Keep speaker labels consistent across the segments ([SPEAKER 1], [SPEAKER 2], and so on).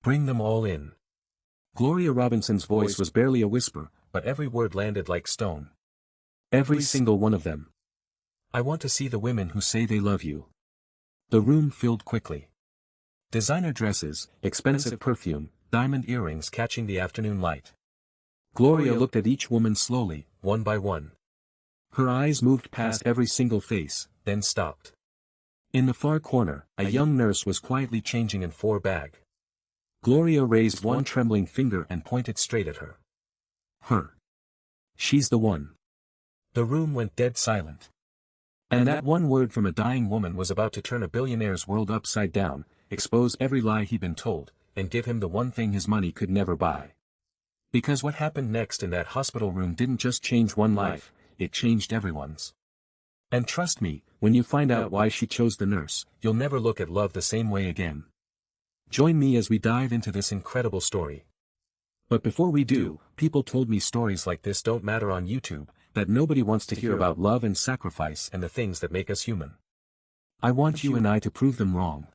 [SPEAKER 1] Bring them all in. Gloria Robinson's voice was barely a whisper, but every word landed like stone. Every single one of them. I want to see the women who say they love you. The room filled quickly. Designer dresses, expensive perfume, diamond earrings catching the afternoon light. Gloria looked at each woman slowly, one by one. Her eyes moved past every single face, then stopped. In the far corner, a young nurse was quietly changing in 4 bag. Gloria raised one trembling finger and pointed straight at her. Her. She's the one. The room went dead silent. And that one word from a dying woman was about to turn a billionaire's world upside down, expose every lie he'd been told, and give him the one thing his money could never buy. Because what happened next in that hospital room didn't just change one life, it changed everyone's. And trust me, when you find out why she chose the nurse, you'll never look at love the same way again. Join me as we dive into this incredible story. But before we do, people told me stories like this don't matter on YouTube, that nobody wants to hear about love and sacrifice and the things that make us human. I want you and I to prove them wrong.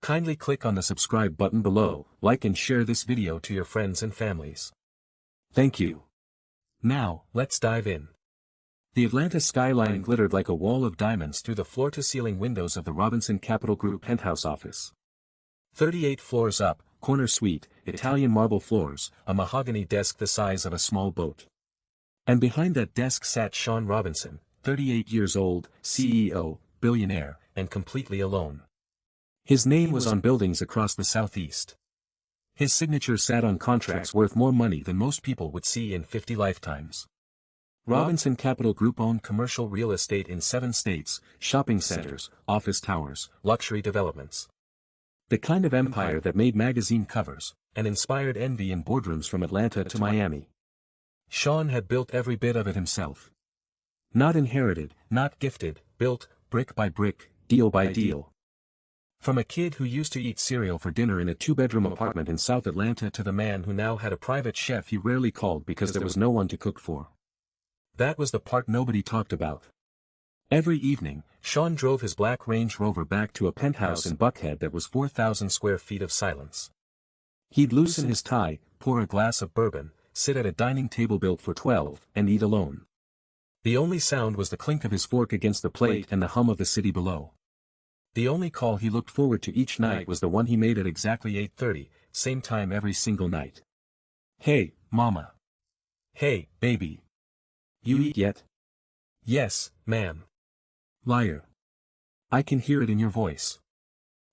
[SPEAKER 1] Kindly click on the subscribe button below, like and share this video to your friends and families. Thank you. Now, let's dive in. The Atlanta skyline glittered like a wall of diamonds through the floor-to-ceiling windows of the Robinson Capital Group penthouse office. 38 floors up, corner suite, Italian marble floors, a mahogany desk the size of a small boat. And behind that desk sat Sean Robinson, 38 years old, CEO, billionaire, and completely alone. His name was on buildings across the southeast. His signature sat on contracts worth more money than most people would see in 50 lifetimes. Robinson Capital Group owned commercial real estate in 7 states, shopping centers, office towers, luxury developments. The kind of empire that made magazine covers, and inspired envy in boardrooms from Atlanta to Miami. Sean had built every bit of it himself. Not inherited, not gifted, built, brick by brick, deal by deal. From a kid who used to eat cereal for dinner in a 2-bedroom apartment in South Atlanta to the man who now had a private chef he rarely called because there was no one to cook for. That was the part nobody talked about. Every evening, Sean drove his black Range Rover back to a penthouse in Buckhead that was 4,000 square feet of silence. He'd loosen his tie, pour a glass of bourbon, sit at a dining table built for 12, and eat alone. The only sound was the clink of his fork against the plate and the hum of the city below. The only call he looked forward to each night was the one he made at exactly 8:30, same time every single night. Hey, mama. Hey, baby. You eat yet? Yes, ma'am. Liar. I can hear it in your voice.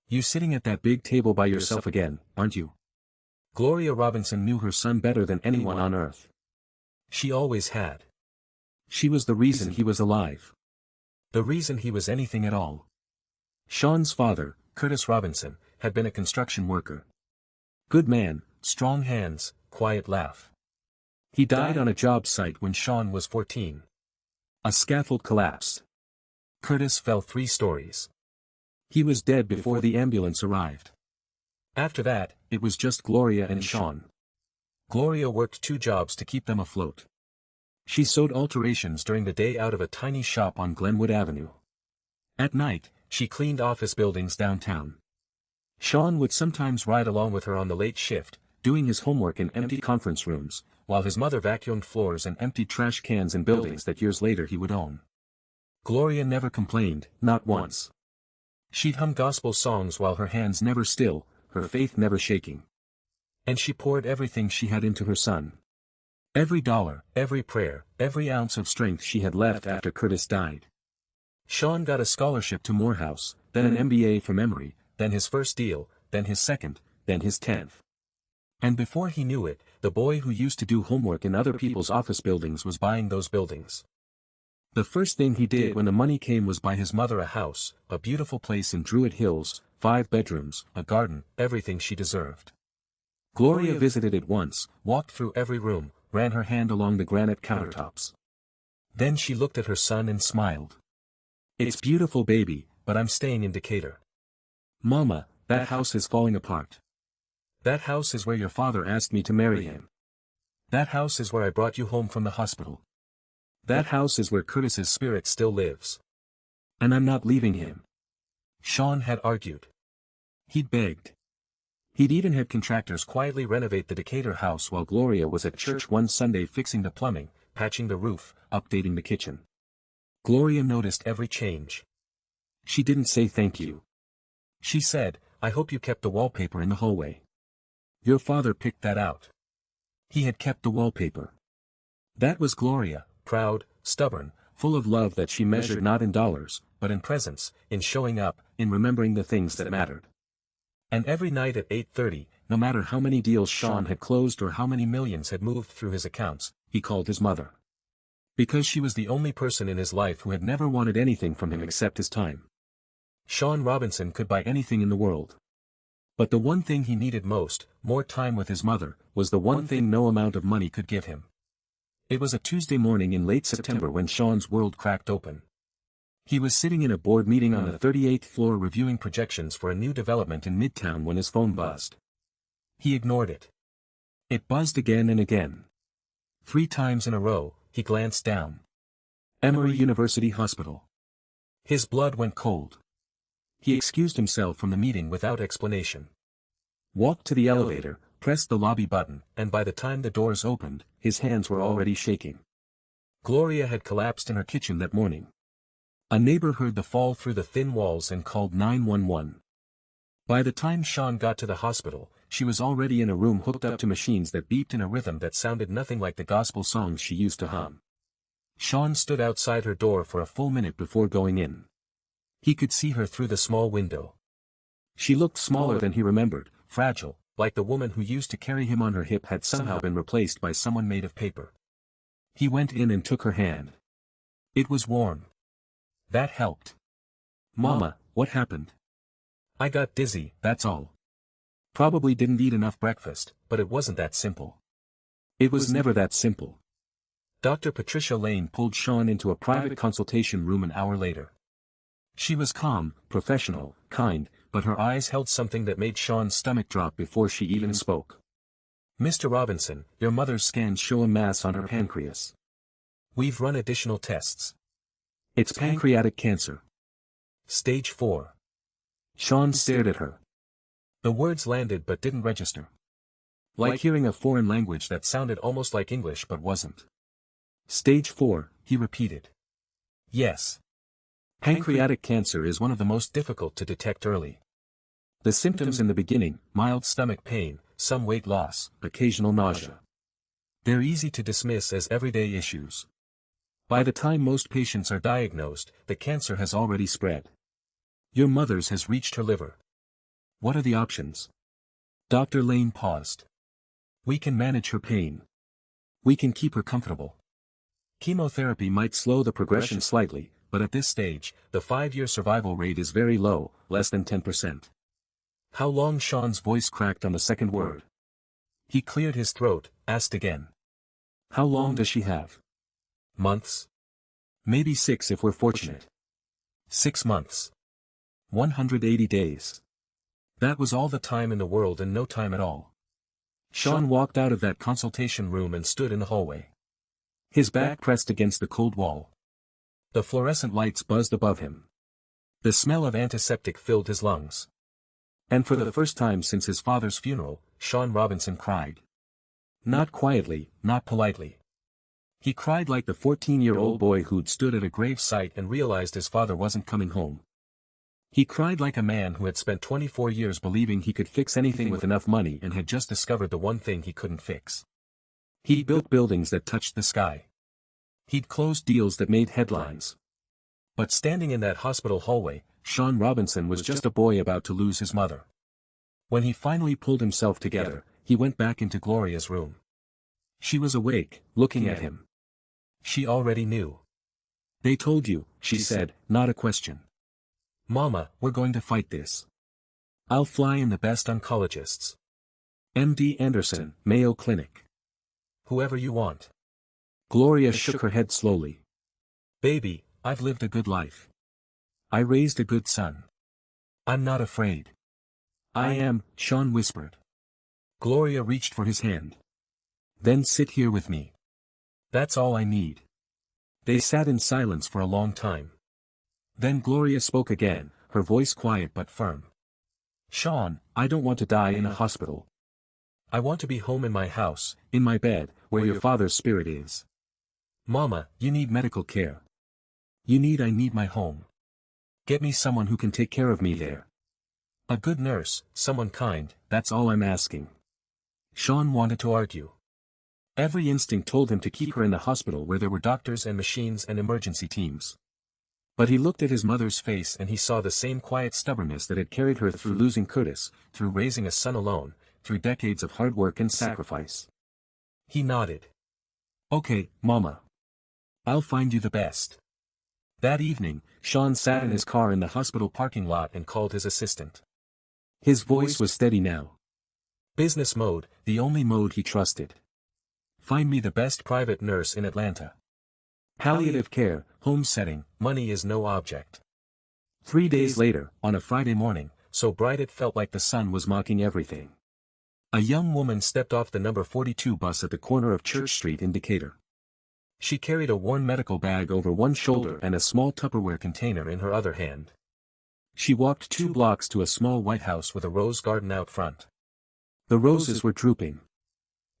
[SPEAKER 1] You sitting at that big table by yourself again, aren't you? Gloria Robinson knew her son better than anyone on earth. She always had. She was the reason he was alive. The reason he was anything at all. Sean's father, Curtis Robinson, had been a construction worker. Good man, strong hands, quiet laugh. He died on a job site when Sean was 14. A scaffold collapsed. Curtis fell 3 stories. He was dead before the ambulance arrived. After that, it was just Gloria and Sean. Gloria worked 2 jobs to keep them afloat. She sewed alterations during the day out of a tiny shop on Glenwood Avenue. At night, she cleaned office buildings downtown. Sean would sometimes ride along with her on the late shift, doing his homework in empty conference rooms, while his mother vacuumed floors and emptied trash cans in buildings that years later he would own. Gloria never complained, not once. She'd hum gospel songs while her hands never still, her faith never shaking. And she poured everything she had into her son. Every dollar, every prayer, every ounce of strength she had left after Curtis died. Sean got a scholarship to Morehouse, then an MBA from Emory, then his first deal, then his second, then his 10th. And before he knew it, the boy who used to do homework in other people's office buildings was buying those buildings. The first thing he did when the money came was buy his mother a house, a beautiful place in Druid Hills, 5 bedrooms, a garden, everything she deserved. Gloria visited it once, walked through every room, ran her hand along the granite countertops. Then she looked at her son and smiled. It's beautiful, baby, but I'm staying in Decatur. Mama, that house is falling apart. That house is where your father asked me to marry him. That house is where I brought you home from the hospital. That house is where Curtis's spirit still lives. And I'm not leaving him. Sean had argued. He'd begged. He'd even had contractors quietly renovate the Decatur house while Gloria was at church one Sunday fixing the plumbing, patching the roof, updating the kitchen. Gloria noticed every change. She didn't say thank you. She said, "I hope you kept the wallpaper in the hallway. Your father picked that out." He had kept the wallpaper. That was Gloria, proud, stubborn, full of love that she measured not in dollars, but in presence, in showing up, in remembering the things that mattered. And every night at 8:30, no matter how many deals Sean had closed or how many millions had moved through his accounts, he called his mother. Because she was the only person in his life who had never wanted anything from him except his time. Sean Robinson could buy anything in the world. But the one thing he needed most, more time with his mother, was the one thing no amount of money could give him. It was a Tuesday morning in late September when Sean's world cracked open. He was sitting in a board meeting on the 38th floor reviewing projections for a new development in Midtown when his phone buzzed. He ignored it. It buzzed again and again. 3 times in a row, he glanced down. Emory University Hospital. His blood went cold. He excused himself from the meeting without explanation. Walked to the elevator, pressed the lobby button, and by the time the doors opened, his hands were already shaking. Gloria had collapsed in her kitchen that morning. A neighbor heard the fall through the thin walls and called 911. By the time Sean got to the hospital, she was already in a room hooked up to machines that beeped in a rhythm that sounded nothing like the gospel songs she used to hum. Sean stood outside her door for a full minute before going in. He could see her through the small window. She looked smaller than he remembered, fragile, like the woman who used to carry him on her hip had somehow been replaced by someone made of paper. He went in and took her hand. It was warm. That helped. "Mama, what happened?" "I got dizzy, that's all. Probably didn't eat enough breakfast, but it wasn't that simple." It was never that simple. Dr. Patricia Lane pulled Sean into a private consultation room an hour later. She was calm, professional, kind, but her eyes held something that made Sean's stomach drop before she even spoke. "Mr. Robinson, your mother's scans show a mass on her pancreas. We've run additional tests. It's pancreatic cancer. Stage 4. Sean stared at her. The words landed but didn't register. Like hearing a foreign language that sounded almost like English but wasn't. "Stage 4, he repeated. "Yes. Pancreatic cancer is one of the most difficult to detect early. The symptoms in the beginning, mild stomach pain, some weight loss, occasional nausea. They're easy to dismiss as everyday issues. By the time most patients are diagnosed, the cancer has already spread. Your mother's has reached her liver. What are the options?" Dr. Lane paused. "We can manage her pain. We can keep her comfortable. Chemotherapy might slow the progression slightly, but at this stage, the 5-year survival rate is very low, less than 10%. "How long?" Sean's voice cracked on the second word. He cleared his throat, asked again. "How long does she have?" "Months. Maybe 6 if we're fortunate." 6 months. 180 days. That was all the time in the world and no time at all. Sean walked out of that consultation room and stood in the hallway. His back pressed against the cold wall. The fluorescent lights buzzed above him. The smell of antiseptic filled his lungs. And for the first time since his father's funeral, Sean Robinson cried. Not quietly, not politely. He cried like the 14-year-old boy who'd stood at a grave site and realized his father wasn't coming home. He cried like a man who had spent 24 years believing he could fix anything with enough money and had just discovered the one thing he couldn't fix. He'd built buildings that touched the sky. He'd closed deals that made headlines. But standing in that hospital hallway, Sean Robinson was just a boy about to lose his mother. When he finally pulled himself together, he went back into Gloria's room. She was awake, looking at him. She already knew. They told you, she said, not a question. Mama, we're going to fight this. I'll fly in the best oncologists. MD Anderson, Mayo Clinic. Whoever you want. Gloria shook her head slowly. Baby, I've lived a good life. I raised a good son. I'm not afraid. I am, Sean whispered. Gloria reached for his hand. Then sit here with me. That's all I need. They sat in silence for a long time. Then Gloria spoke again, her voice quiet but firm. Sean, I don't want to die in a hospital. I want to be home in my house, in my bed, where your father's spirit is. Mama, you need medical care. I need my home. Get me someone who can take care of me there. A good nurse, someone kind, that's all I'm asking. Sean wanted to argue. Every instinct told him to keep her in the hospital where there were doctors and machines and emergency teams. But he looked at his mother's face and he saw the same quiet stubbornness that had carried her through losing Curtis, through raising a son alone, through decades of hard work and sacrifice. He nodded. Okay, Mama. I'll find you the best. That evening, Sean sat in his car in the hospital parking lot and called his assistant. His voice was steady now. Business mode, the only mode he trusted. Find me the best private nurse in Atlanta. Palliative care, home setting, money is no object. 3 days later, on a Friday morning, so bright it felt like the sun was mocking everything. A young woman stepped off the number 42 bus at the corner of Church Street in Decatur. She carried a worn medical bag over one shoulder and a small Tupperware container in her other hand. She walked 2 blocks to a small white house with a rose garden out front. The roses were drooping.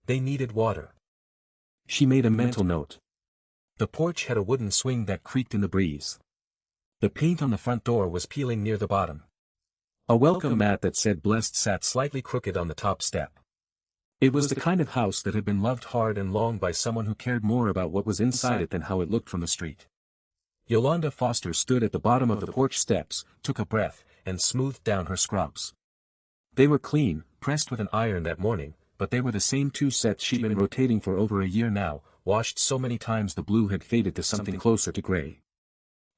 [SPEAKER 1] They needed water. She made a mental note. The porch had a wooden swing that creaked in the breeze. The paint on the front door was peeling near the bottom. A welcome mat that said blessed sat slightly crooked on the top step. It was the kind of house that had been loved hard and long by someone who cared more about what was inside it than how it looked from the street. Yolanda Foster stood at the bottom of the porch steps, took a breath, and smoothed down her scrubs. They were clean, pressed with an iron that morning, but they were the same 2 sets she'd been rotating for over a year now, washed so many times the blue had faded to something closer to gray.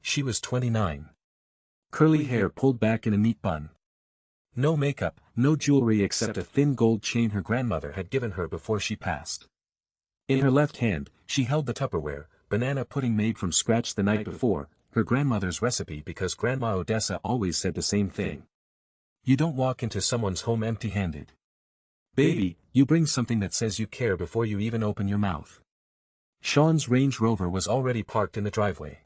[SPEAKER 1] She was 29. Curly hair pulled back in a neat bun. No makeup, no jewelry except a thin gold chain her grandmother had given her before she passed. In her left hand, she held the Tupperware, banana pudding made from scratch the night before, her grandmother's recipe because Grandma Odessa always said the same thing. You don't walk into someone's home empty-handed. Baby, you bring something that says you care before you even open your mouth. Sean's Range Rover was already parked in the driveway.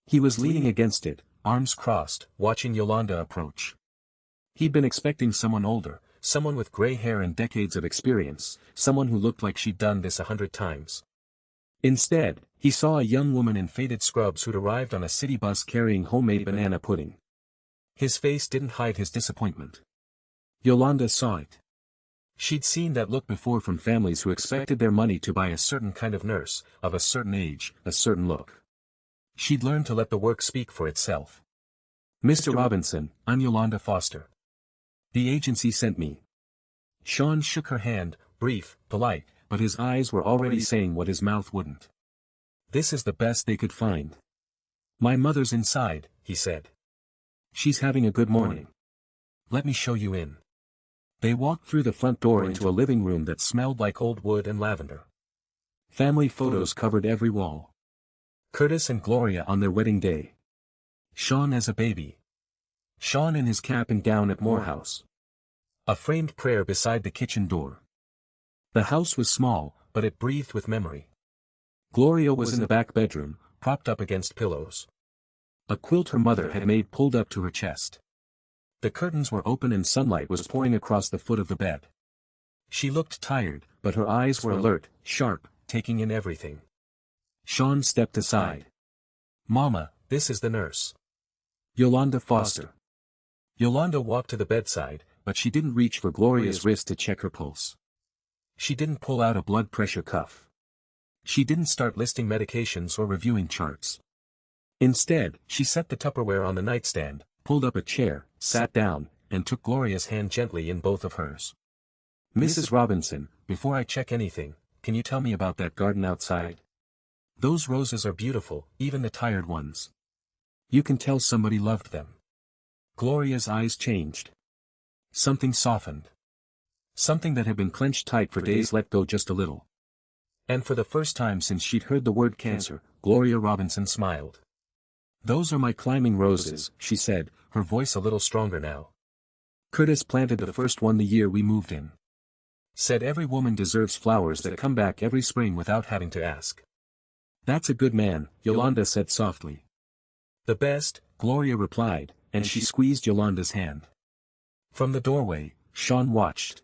[SPEAKER 1] He was leaning against it, arms crossed, watching Yolanda approach. He'd been expecting someone older, someone with gray hair and decades of experience, someone who looked like she'd done this 100 times. Instead, he saw a young woman in faded scrubs who'd arrived on a city bus carrying homemade banana pudding. His face didn't hide his disappointment. Yolanda saw it. She'd seen that look before from families who expected their money to buy a certain kind of nurse, of a certain age, a certain look. She'd learned to let the work speak for itself. Mr. Robinson, I'm Yolanda Foster. The agency sent me. Sean shook her hand, brief, polite, but his eyes were already saying what his mouth wouldn't. This is the best they could find. My mother's inside, he said. She's having a good morning. Let me show you in. They walked through the front door into a living room that smelled like old wood and lavender. Family photos covered every wall. Curtis and Gloria on their wedding day. Sean as a baby. Sean in his cap and gown at Morehouse. A framed prayer beside the kitchen door. The house was small, but it breathed with memory. Gloria was in the back bedroom, propped up against pillows. A quilt her mother had made pulled up to her chest. The curtains were open and sunlight was pouring across the foot of the bed. She looked tired, but her eyes were alert, sharp, taking in everything. Sean stepped aside. Mama, this is the nurse. Yolanda Foster. Yolanda walked to the bedside, but she didn't reach for Gloria's wrist to check her pulse. She didn't pull out a blood pressure cuff. She didn't start listing medications or reviewing charts. Instead, she set the Tupperware on the nightstand, pulled up a chair, sat down, and took Gloria's hand gently in both of hers. Mrs. Robinson, before I check anything, can you tell me about that garden outside? Those roses are beautiful, even the tired ones. You can tell somebody loved them. Gloria's eyes changed. Something softened. Something that had been clenched tight for days let go just a little. And for the first time since she'd heard the word cancer, Gloria Robinson smiled. Those are my climbing roses, she said, her voice a little stronger now. Curtis planted the first one the year we moved in. Said every woman deserves flowers that come back every spring without having to ask. That's a good man, Yolanda said softly. The best, Gloria replied, and she squeezed Yolanda's hand. From the doorway, Sean watched.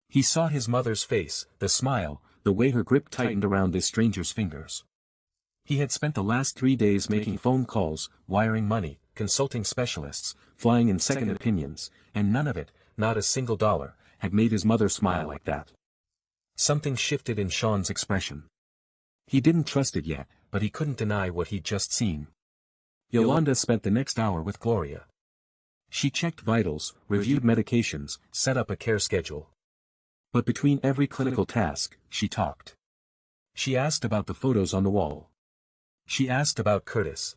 [SPEAKER 1] He saw his mother's face, the smile, the way her grip tightened around this stranger's fingers. He had spent the last 3 days making phone calls, wiring money, consulting specialists, flying in second opinions, and none of it, not a single dollar, had made his mother smile like that. Something shifted in Sean's expression. He didn't trust it yet, but he couldn't deny what he'd just seen. Yolanda spent the next hour with Gloria. She checked vitals, reviewed medications, set up a care schedule. But between every clinical task, she talked. She asked about the photos on the wall. She asked about Curtis.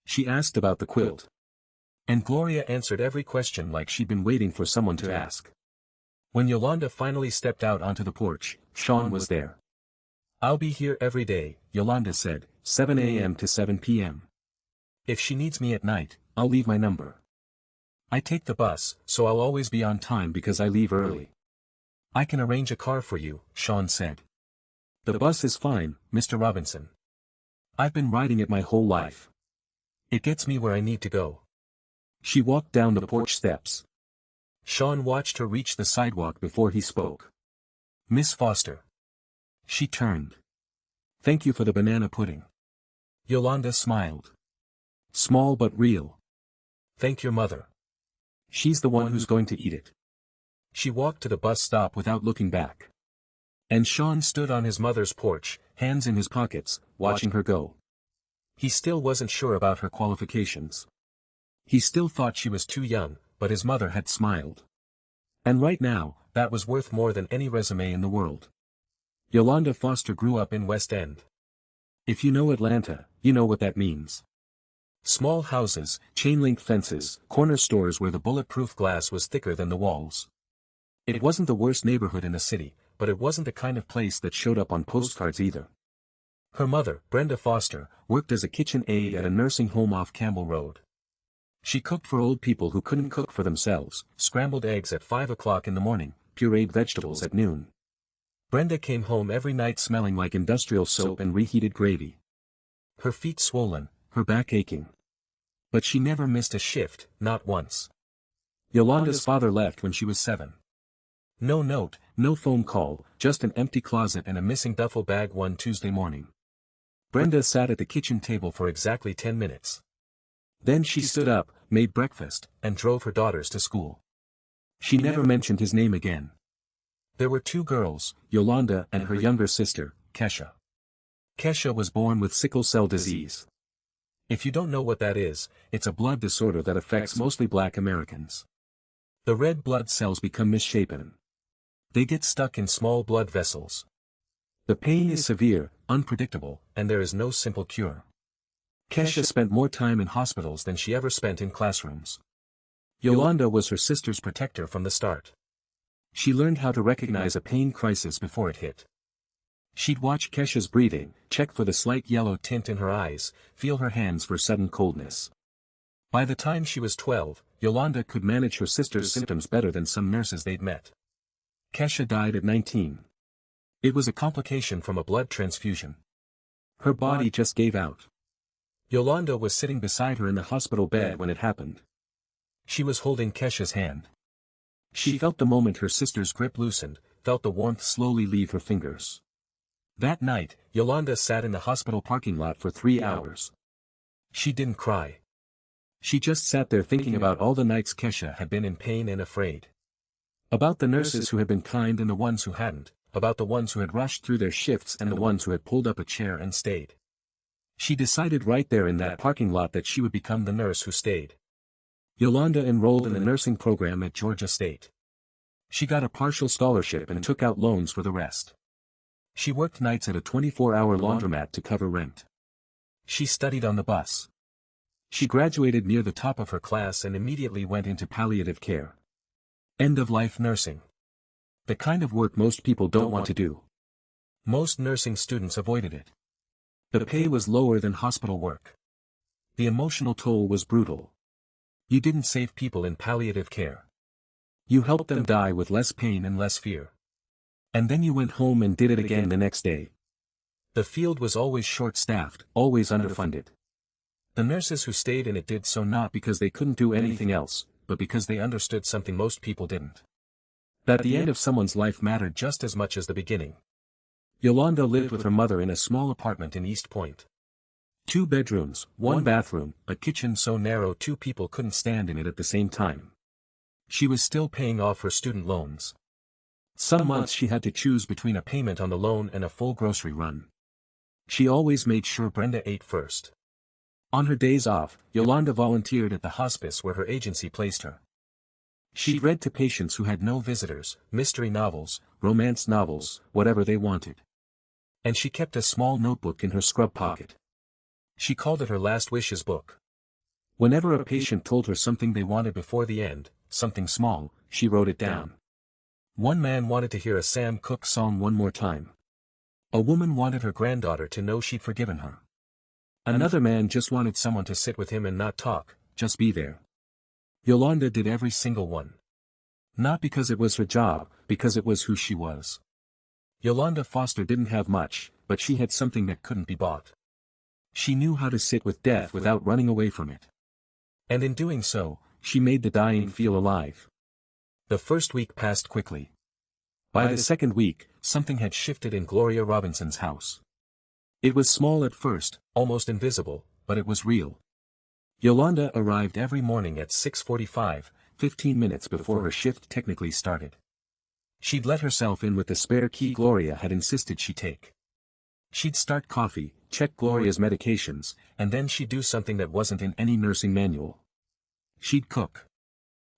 [SPEAKER 1] She asked about the quilt. And Gloria answered every question like she'd been waiting for someone to ask. When Yolanda finally stepped out onto the porch, Sean was there. "I'll be here every day," Yolanda said, 7 a.m. to 7 p.m. "If she needs me at night, I'll leave my number. I take the bus, so I'll always be on time because I leave early." "I can arrange a car for you," Sean said. "The bus is fine, Mr. Robinson. I've been riding it my whole life. It gets me where I need to go." She walked down the porch steps. Sean watched her reach the sidewalk before he spoke. "Miss Foster." She turned. "Thank you for the banana pudding." Yolanda smiled. "Small but real." "Thank your mother. She's the one who's going to eat it." She walked to the bus stop without looking back. And Sean stood on his mother's porch, hands in his pockets, watching her go. He still wasn't sure about her qualifications. He still thought she was too young, but his mother had smiled. And right now, that was worth more than any resume in the world. Yolanda Foster grew up in West End. If you know Atlanta, you know what that means. Small houses, chain-link fences, corner stores where the bulletproof glass was thicker than the walls. It wasn't the worst neighborhood in the city, but it wasn't the kind of place that showed up on postcards either. Her mother, Brenda Foster, worked as a kitchen aide at a nursing home off Campbell Road. She cooked for old people who couldn't cook for themselves, scrambled eggs at 5 o'clock in the morning, pureed vegetables at noon. Brenda came home every night smelling like industrial soap and reheated gravy. Her feet swollen, her back aching. But she never missed a shift, not once. Yolanda's father left when she was 7. No note, no phone call, just an empty closet and a missing duffel bag one Tuesday morning. Brenda sat at the kitchen table for exactly 10 minutes. Then she stood up, made breakfast, and drove her daughters to school. She never mentioned his name again. There were 2 girls, Yolanda and her younger sister, Kesha. Kesha was born with sickle cell disease. If you don't know what that is, it's a blood disorder that affects mostly Black Americans. The red blood cells become misshapen. They get stuck in small blood vessels. The pain is severe, unpredictable, and there is no simple cure. Kesha spent more time in hospitals than she ever spent in classrooms. Yolanda was her sister's protector from the start. She learned how to recognize a pain crisis before it hit. She'd watch Kesha's breathing, check for the slight yellow tint in her eyes, feel her hands for sudden coldness. By the time she was 12, Yolanda could manage her sister's symptoms better than some nurses they'd met. Kesha died at 19. It was a complication from a blood transfusion. Her body just gave out. Yolanda was sitting beside her in the hospital bed when it happened. She was holding Kesha's hand. She felt the moment her sister's grip loosened, felt the warmth slowly leave her fingers. That night, Yolanda sat in the hospital parking lot for 3 hours. She didn't cry. She just sat there thinking about all the nights Kesha had been in pain and afraid. About the nurses who had been kind and the ones who hadn't, about the ones who had rushed through their shifts and the ones who had pulled up a chair and stayed. She decided right there in that parking lot that she would become the nurse who stayed. Yolanda enrolled in the nursing program at Georgia State. She got a partial scholarship and took out loans for the rest. She worked nights at a 24-hour laundromat to cover rent. She studied on the bus. She graduated near the top of her class and immediately went into palliative care. End-of-life nursing. The kind of work most people don't want to do. Most nursing students avoided it. The pay was lower than hospital work. The emotional toll was brutal. You didn't save people in palliative care. You helped them die with less pain and less fear. And then you went home and did it again the next day. The field was always short-staffed, always underfunded. The nurses who stayed in it did so not because they couldn't do anything else, but because they understood something most people didn't. That the end of someone's life mattered just as much as the beginning. Yolanda lived with her mother in a small apartment in East Point. 2 bedrooms, 1 bathroom, a kitchen so narrow 2 people couldn't stand in it at the same time. She was still paying off her student loans. Some months she had to choose between a payment on the loan and a full grocery run. She always made sure Brenda ate first. On her days off, Yolanda volunteered at the hospice where her agency placed her. She'd read to patients who had no visitors, mystery novels, romance novels, whatever they wanted. And she kept a small notebook in her scrub pocket. She called it her last wishes book. Whenever a patient told her something they wanted before the end, something small, she wrote it down. One man wanted to hear a Sam Cooke song one more time. A woman wanted her granddaughter to know she'd forgiven her. Another man just wanted someone to sit with him and not talk, just be there. Yolanda did every single one. Not because it was her job, because it was who she was. Yolanda Foster didn't have much, but she had something that couldn't be bought. She knew how to sit with death without running away from it. And in doing so, she made the dying feel alive. The first week passed quickly. By the second week, something had shifted in Gloria Robinson's house. It was small at first, almost invisible, but it was real. Yolanda arrived every morning at 6:45, 15 minutes before her shift technically started. She'd let herself in with the spare key Gloria had insisted she take. She'd start coffee, check Gloria's medications, and then she'd do something that wasn't in any nursing manual. She'd cook.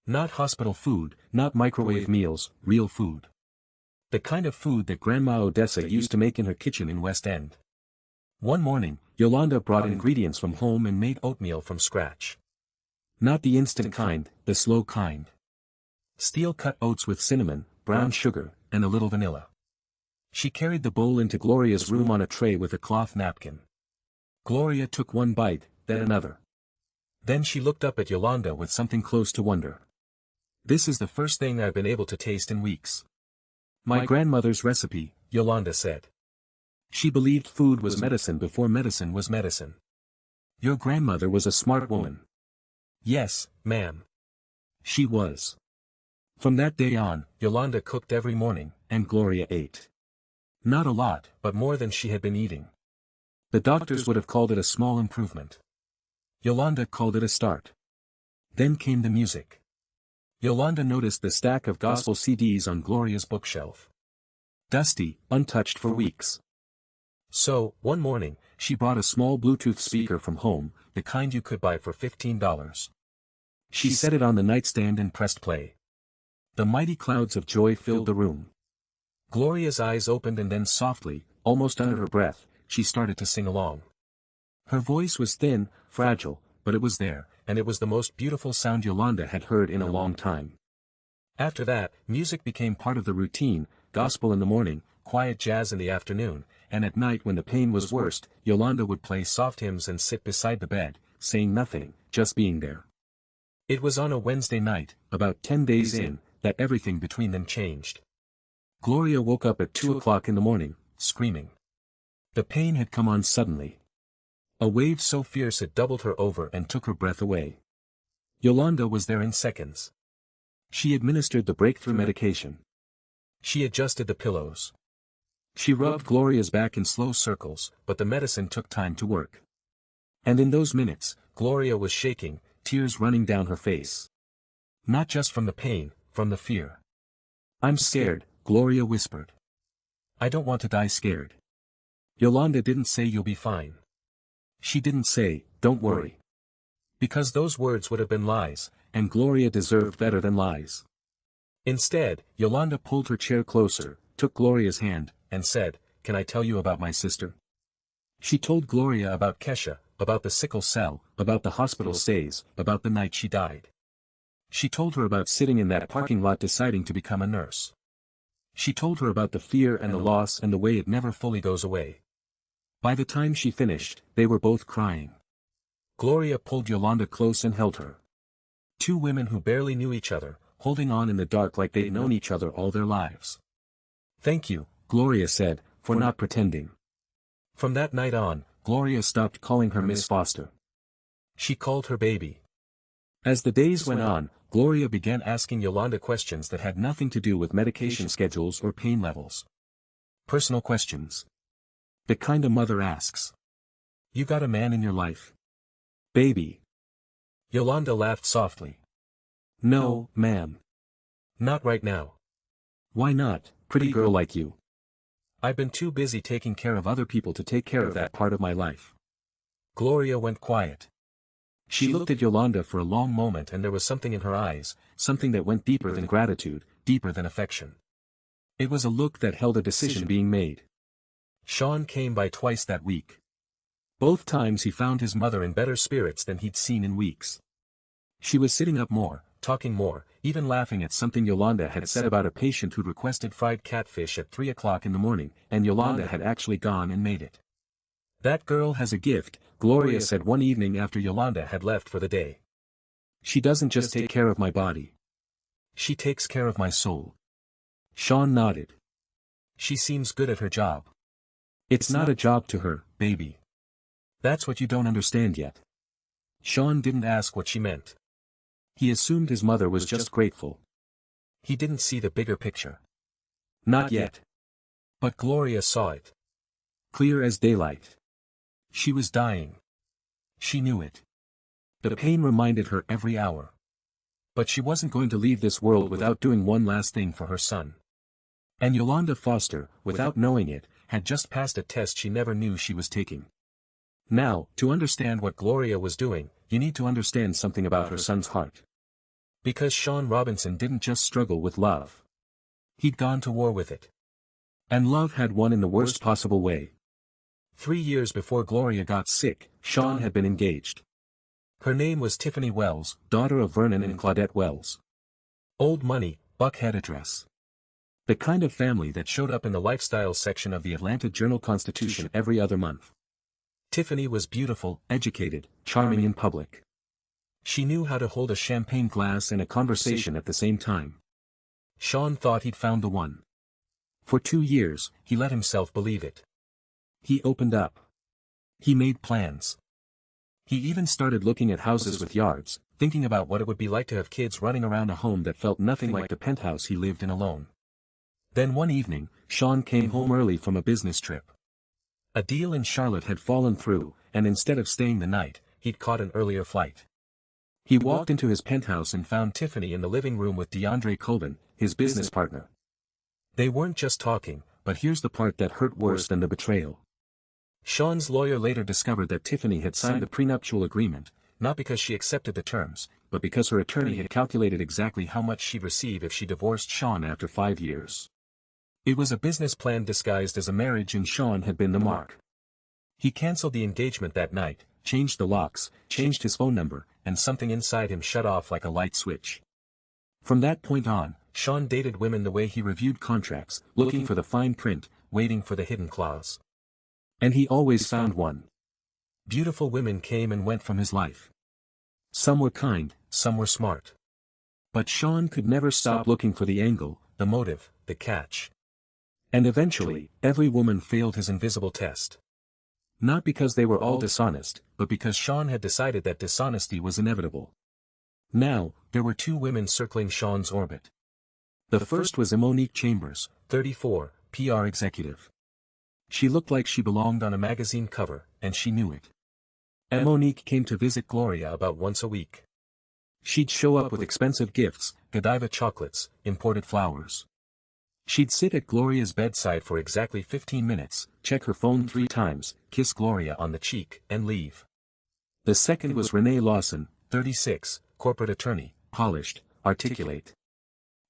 [SPEAKER 1] Not hospital food, not microwave meals, real food. The kind of food that Grandma Odessa used to make in her kitchen in West End. One morning, Yolanda brought ingredients from home and made oatmeal from scratch. Not the instant kind, the slow kind. Steel-cut oats with cinnamon, brown sugar, and a little vanilla. She carried the bowl into Gloria's room on a tray with a cloth napkin. Gloria took one bite, then another. Then she looked up at Yolanda with something close to wonder. "This is the first thing I've been able to taste in weeks." "My grandmother's recipe," Yolanda said. She believed food was medicine before medicine was medicine. "Your grandmother was a smart woman." "Yes, ma'am." She was. From that day on, Yolanda cooked every morning, and Gloria ate. Not a lot, but more than she had been eating. The doctors would have called it a small improvement. Yolanda called it a start. Then came the music. Yolanda noticed the stack of gospel CDs on Gloria's bookshelf. Dusty, untouched for weeks. So, one morning, she brought a small Bluetooth speaker from home, the kind you could buy for $15. She set it on the nightstand and pressed play. The mighty clouds of joy filled the room. Gloria's eyes opened and then softly, almost under her breath, she started to sing along. Her voice was thin, fragile, but it was there, and it was the most beautiful sound Yolanda had heard in a long time. After that, music became part of the routine, gospel in the morning, quiet jazz in the afternoon, and at night when the pain was worst, Yolanda would play soft hymns and sit beside the bed, saying nothing, just being there. It was on a Wednesday night, about 10 days in, that everything between them changed. Gloria woke up at 2 o'clock in the morning, screaming. The pain had come on suddenly. A wave so fierce it doubled her over and took her breath away. Yolanda was there in seconds. She administered the breakthrough medication. She adjusted the pillows. She rubbed Gloria's back in slow circles, but the medicine took time to work. And in those minutes, Gloria was shaking, tears running down her face. Not just from the pain, from the fear. "I'm scared," Gloria whispered. "I don't want to die scared." Yolanda didn't say "you'll be fine." She didn't say, "don't worry." Because those words would have been lies, and Gloria deserved better than lies. Instead, Yolanda pulled her chair closer, took Gloria's hand, and said, "Can I tell you about my sister?" She told Gloria about Kesha, about the sickle cell, about the hospital stays, about the night she died. She told her about sitting in that parking lot deciding to become a nurse. She told her about the fear and the loss and the way it never fully goes away. By the time she finished, they were both crying. Gloria pulled Yolanda close and held her. Two women who barely knew each other, holding on in the dark like they'd known each other all their lives. "Thank you," Gloria said, "for not pretending." From that night on, Gloria stopped calling her Miss Foster. She called her baby. As the days went on, Gloria began asking Yolanda questions that had nothing to do with medication schedules or pain levels. Personal questions. The kind a mother asks. You got a man in your life? Baby. Yolanda laughed softly. No, ma'am. Not right now. Why not, pretty girl like you? I've been too busy taking care of other people to take care of that part of my life. Gloria went quiet. She looked at Yolanda for a long moment and there was something in her eyes, something that went deeper than gratitude, deeper than affection. It was a look that held a decision being made. Sean came by twice that week. Both times he found his mother in better spirits than he'd seen in weeks. She was sitting up more, talking more, even laughing at something Yolanda had said about a patient who'd requested fried catfish at 3 o'clock in the morning, and Yolanda had actually gone and made it. That girl has a gift, Gloria said one evening after Yolanda had left for the day. She doesn't just take care of my body. She takes care of my soul. Sean nodded. She seems good at her job. It's not a job to her, baby. That's what you don't understand yet. Sean didn't ask what she meant. He assumed his mother was just grateful. He didn't see the bigger picture. Not yet. But Gloria saw it. Clear as daylight. She was dying. She knew it. The pain reminded her every hour. But she wasn't going to leave this world without doing one last thing for her son. And Yolanda Foster, without knowing it, had just passed a test she never knew she was taking. Now, to understand what Gloria was doing, you need to understand something about her son's heart. Because Sean Robinson didn't just struggle with love. He'd gone to war with it. And love had won in the worst possible way. 3 years before Gloria got sick, Sean had been engaged. Her name was Tiffany Wells, daughter of Vernon and Claudette Wells. Old money, Buckhead address. The kind of family that showed up in the lifestyle section of the Atlanta Journal-Constitution every other month. Tiffany was beautiful, educated, charming in public. She knew how to hold a champagne glass and a conversation at the same time. Sean thought he'd found the one. For 2 years, he let himself believe it. He opened up. He made plans. He even started looking at houses with yards, thinking about what it would be like to have kids running around a home that felt nothing like the penthouse he lived in alone. Then one evening, Sean came home early from a business trip. A deal in Charlotte had fallen through, and instead of staying the night, he'd caught an earlier flight. He walked into his penthouse and found Tiffany in the living room with DeAndre Colvin, his business partner. They weren't just talking, but here's the part that hurt worse than the betrayal. Sean's lawyer later discovered that Tiffany had signed the prenuptial agreement, not because she accepted the terms, but because her attorney had calculated exactly how much she'd receive if she divorced Sean after 5 years. It was a business plan disguised as a marriage and Sean had been the mark. He canceled the engagement that night, changed the locks, changed his phone number, and something inside him shut off like a light switch. From that point on, Sean dated women the way he reviewed contracts, looking for the fine print, waiting for the hidden clause. And he always found one. Beautiful women came and went from his life. Some were kind, some were smart. But Sean could never stop looking for the angle, the motive, the catch. And eventually, every woman failed his invisible test. Not because they were all dishonest, but because Sean had decided that dishonesty was inevitable. Now, there were 2 women circling Sean's orbit. The first was Monique Chambers, 34, PR executive. She looked like she belonged on a magazine cover, and she knew it. Monique came to visit Gloria about once a week. She'd show up with expensive gifts, Godiva chocolates, imported flowers. She'd sit at Gloria's bedside for exactly 15 minutes, check her phone 3 times, kiss Gloria on the cheek, and leave. The second was Renee Lawson, 36, corporate attorney, polished, articulate.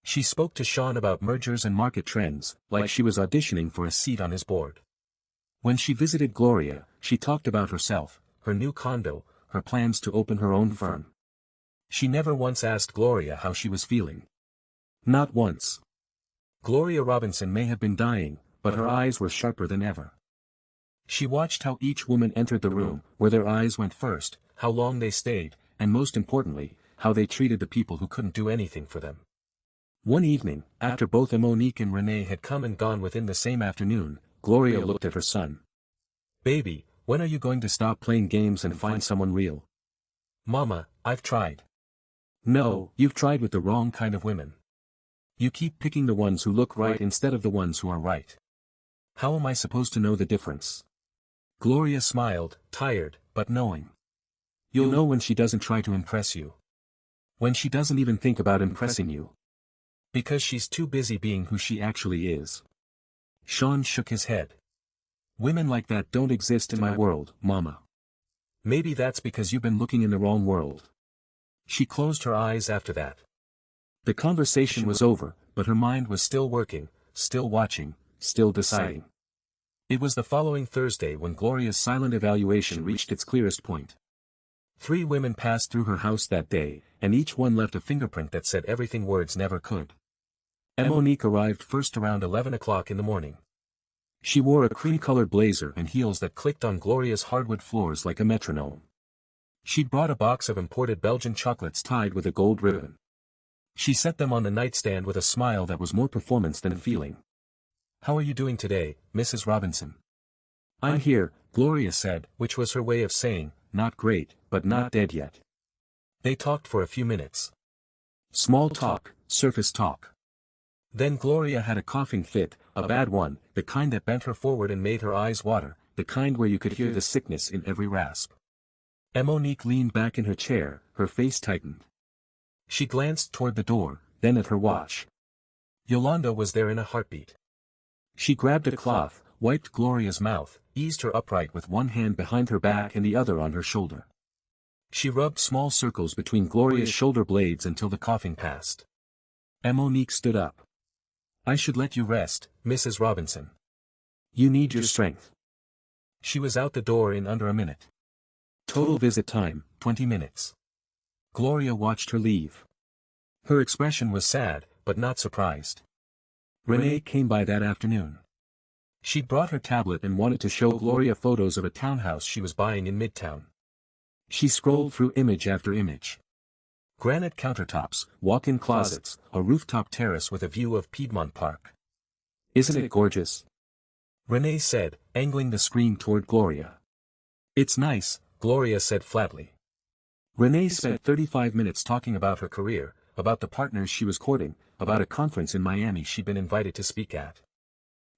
[SPEAKER 1] She spoke to Sean about mergers and market trends, like she was auditioning for a seat on his board. When she visited Gloria, she talked about herself, her new condo, her plans to open her own firm. She never once asked Gloria how she was feeling. Not once. Gloria Robinson may have been dying, but her eyes were sharper than ever. She watched how each woman entered the room, where their eyes went first, how long they stayed, and most importantly, how they treated the people who couldn't do anything for them. One evening, after both Monique and Renee had come and gone within the same afternoon, Gloria looked at her son. "Baby, when are you going to stop playing games and find someone real?" "Mama, I've tried. No, you've tried with the wrong kind of women. You keep picking the ones who look right instead of the ones who are right. How am I supposed to know the difference? Gloria smiled, tired, but knowing. You'll know when she doesn't try to impress you. When she doesn't even think about impressing you. Because she's too busy being who she actually is. Sean shook his head. Women like that don't exist in my world, Mama. Maybe that's because you've been looking in the wrong world. She closed her eyes after that. The conversation was over, but her mind was still working, still watching, still deciding. It was the following Thursday when Gloria's silent evaluation reached its clearest point. 3 women passed through her house that day, and each one left a fingerprint that said everything words never could. Monique arrived first around 11 o'clock in the morning. She wore a cream-colored blazer and heels that clicked on Gloria's hardwood floors like a metronome. She'd brought a box of imported Belgian chocolates tied with a gold ribbon. She set them on the nightstand with a smile that was more performance than feeling. "How are you doing today, Mrs. Robinson?" "I'm here," Gloria said, which was her way of saying, "Not great, but not dead yet." They talked for a few minutes. Small talk, surface talk. Then Gloria had a coughing fit, a bad one, the kind that bent her forward and made her eyes water, the kind where you could hear the sickness in every rasp. Monique leaned back in her chair, her face tightened. She glanced toward the door, then at her watch. Yolanda was there in a heartbeat. She grabbed a cloth, wiped Gloria's mouth, eased her upright with one hand behind her back and the other on her shoulder. She rubbed small circles between Gloria's shoulder blades until the coughing passed. Monique stood up. "I should let you rest, Mrs. Robinson. You need your strength." She was out the door in under a minute. Total visit time, 20 minutes. Gloria watched her leave. Her expression was sad, but not surprised. Renee came by that afternoon. She brought her tablet and wanted to show Gloria photos of a townhouse she was buying in Midtown. She scrolled through image after image. Granite countertops, walk-in closets, a rooftop terrace with a view of Piedmont Park. "Isn't it gorgeous?" Renee said, angling the screen toward Gloria. "It's nice," Gloria said flatly. Renee spent 35 minutes talking about her career, about the partners she was courting, about a conference in Miami she'd been invited to speak at.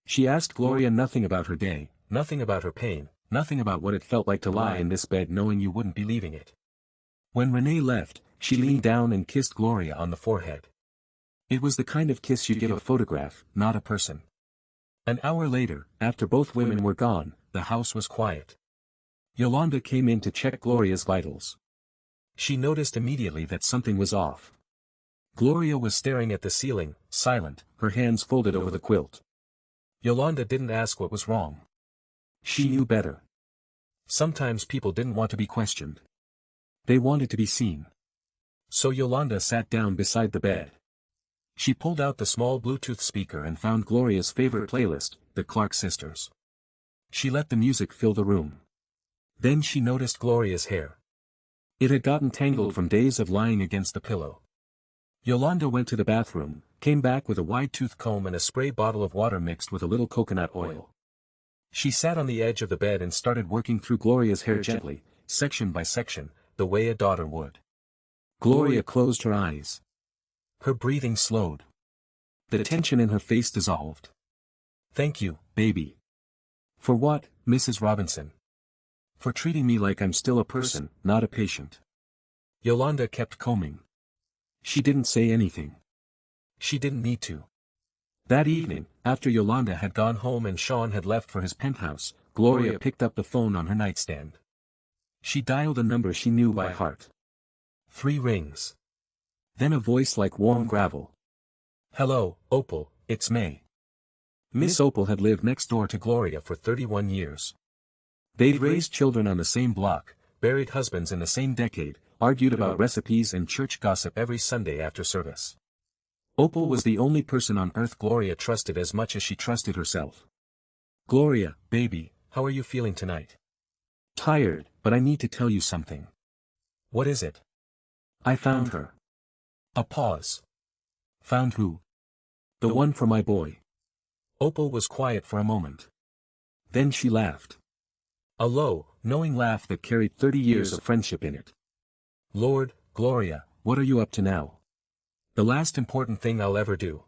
[SPEAKER 1] She asked Gloria nothing about her day, nothing about her pain, nothing about what it felt like to lie in this bed knowing you wouldn't be leaving it. When Renee left, she leaned down and kissed Gloria on the forehead. It was the kind of kiss you give a photograph, not a person. An hour later, after both women were gone, the house was quiet. Yolanda came in to check Gloria's vitals. She noticed immediately that something was off. Gloria was staring at the ceiling, silent, her hands folded over the quilt. Yolanda didn't ask what was wrong. She knew better. Sometimes people didn't want to be questioned. They wanted to be seen. So Yolanda sat down beside the bed. She pulled out the small Bluetooth speaker and found Gloria's favorite playlist, the Clark Sisters. She let the music fill the room. Then she noticed Gloria's hair. It had gotten tangled from days of lying against the pillow. Yolanda went to the bathroom, came back with a wide-tooth comb and a spray bottle of water mixed with a little coconut oil. She sat on the edge of the bed and started working through Gloria's hair gently, section by section, the way a daughter would. Gloria closed her eyes. Her breathing slowed. The tension in her face dissolved. "Thank you, baby." "For what, Mrs. Robinson?" "For treating me like I'm still a person, not a patient." Yolanda kept combing. She didn't say anything. She didn't need to. That evening, after Yolanda had gone home and Sean had left for his penthouse, Gloria picked up the phone on her nightstand. She dialed a number she knew by heart. 3 rings. Then a voice like warm gravel. "Hello, Opal, it's May." Miss Opal had lived next door to Gloria for 31 years. They'd raised children on the same block, buried husbands in the same decade, argued about recipes and church gossip every Sunday after service. Opal was the only person on earth Gloria trusted as much as she trusted herself. "Gloria, baby, how are you feeling tonight?" "Tired, but I need to tell you something." "What is it?" "I found her." A pause. "Found who?" "The one for my boy." Opal was quiet for a moment. Then she laughed. A low, knowing laugh that carried 30 years of friendship in it. "Lord, Gloria, what are you up to now? The last important thing I'll ever do.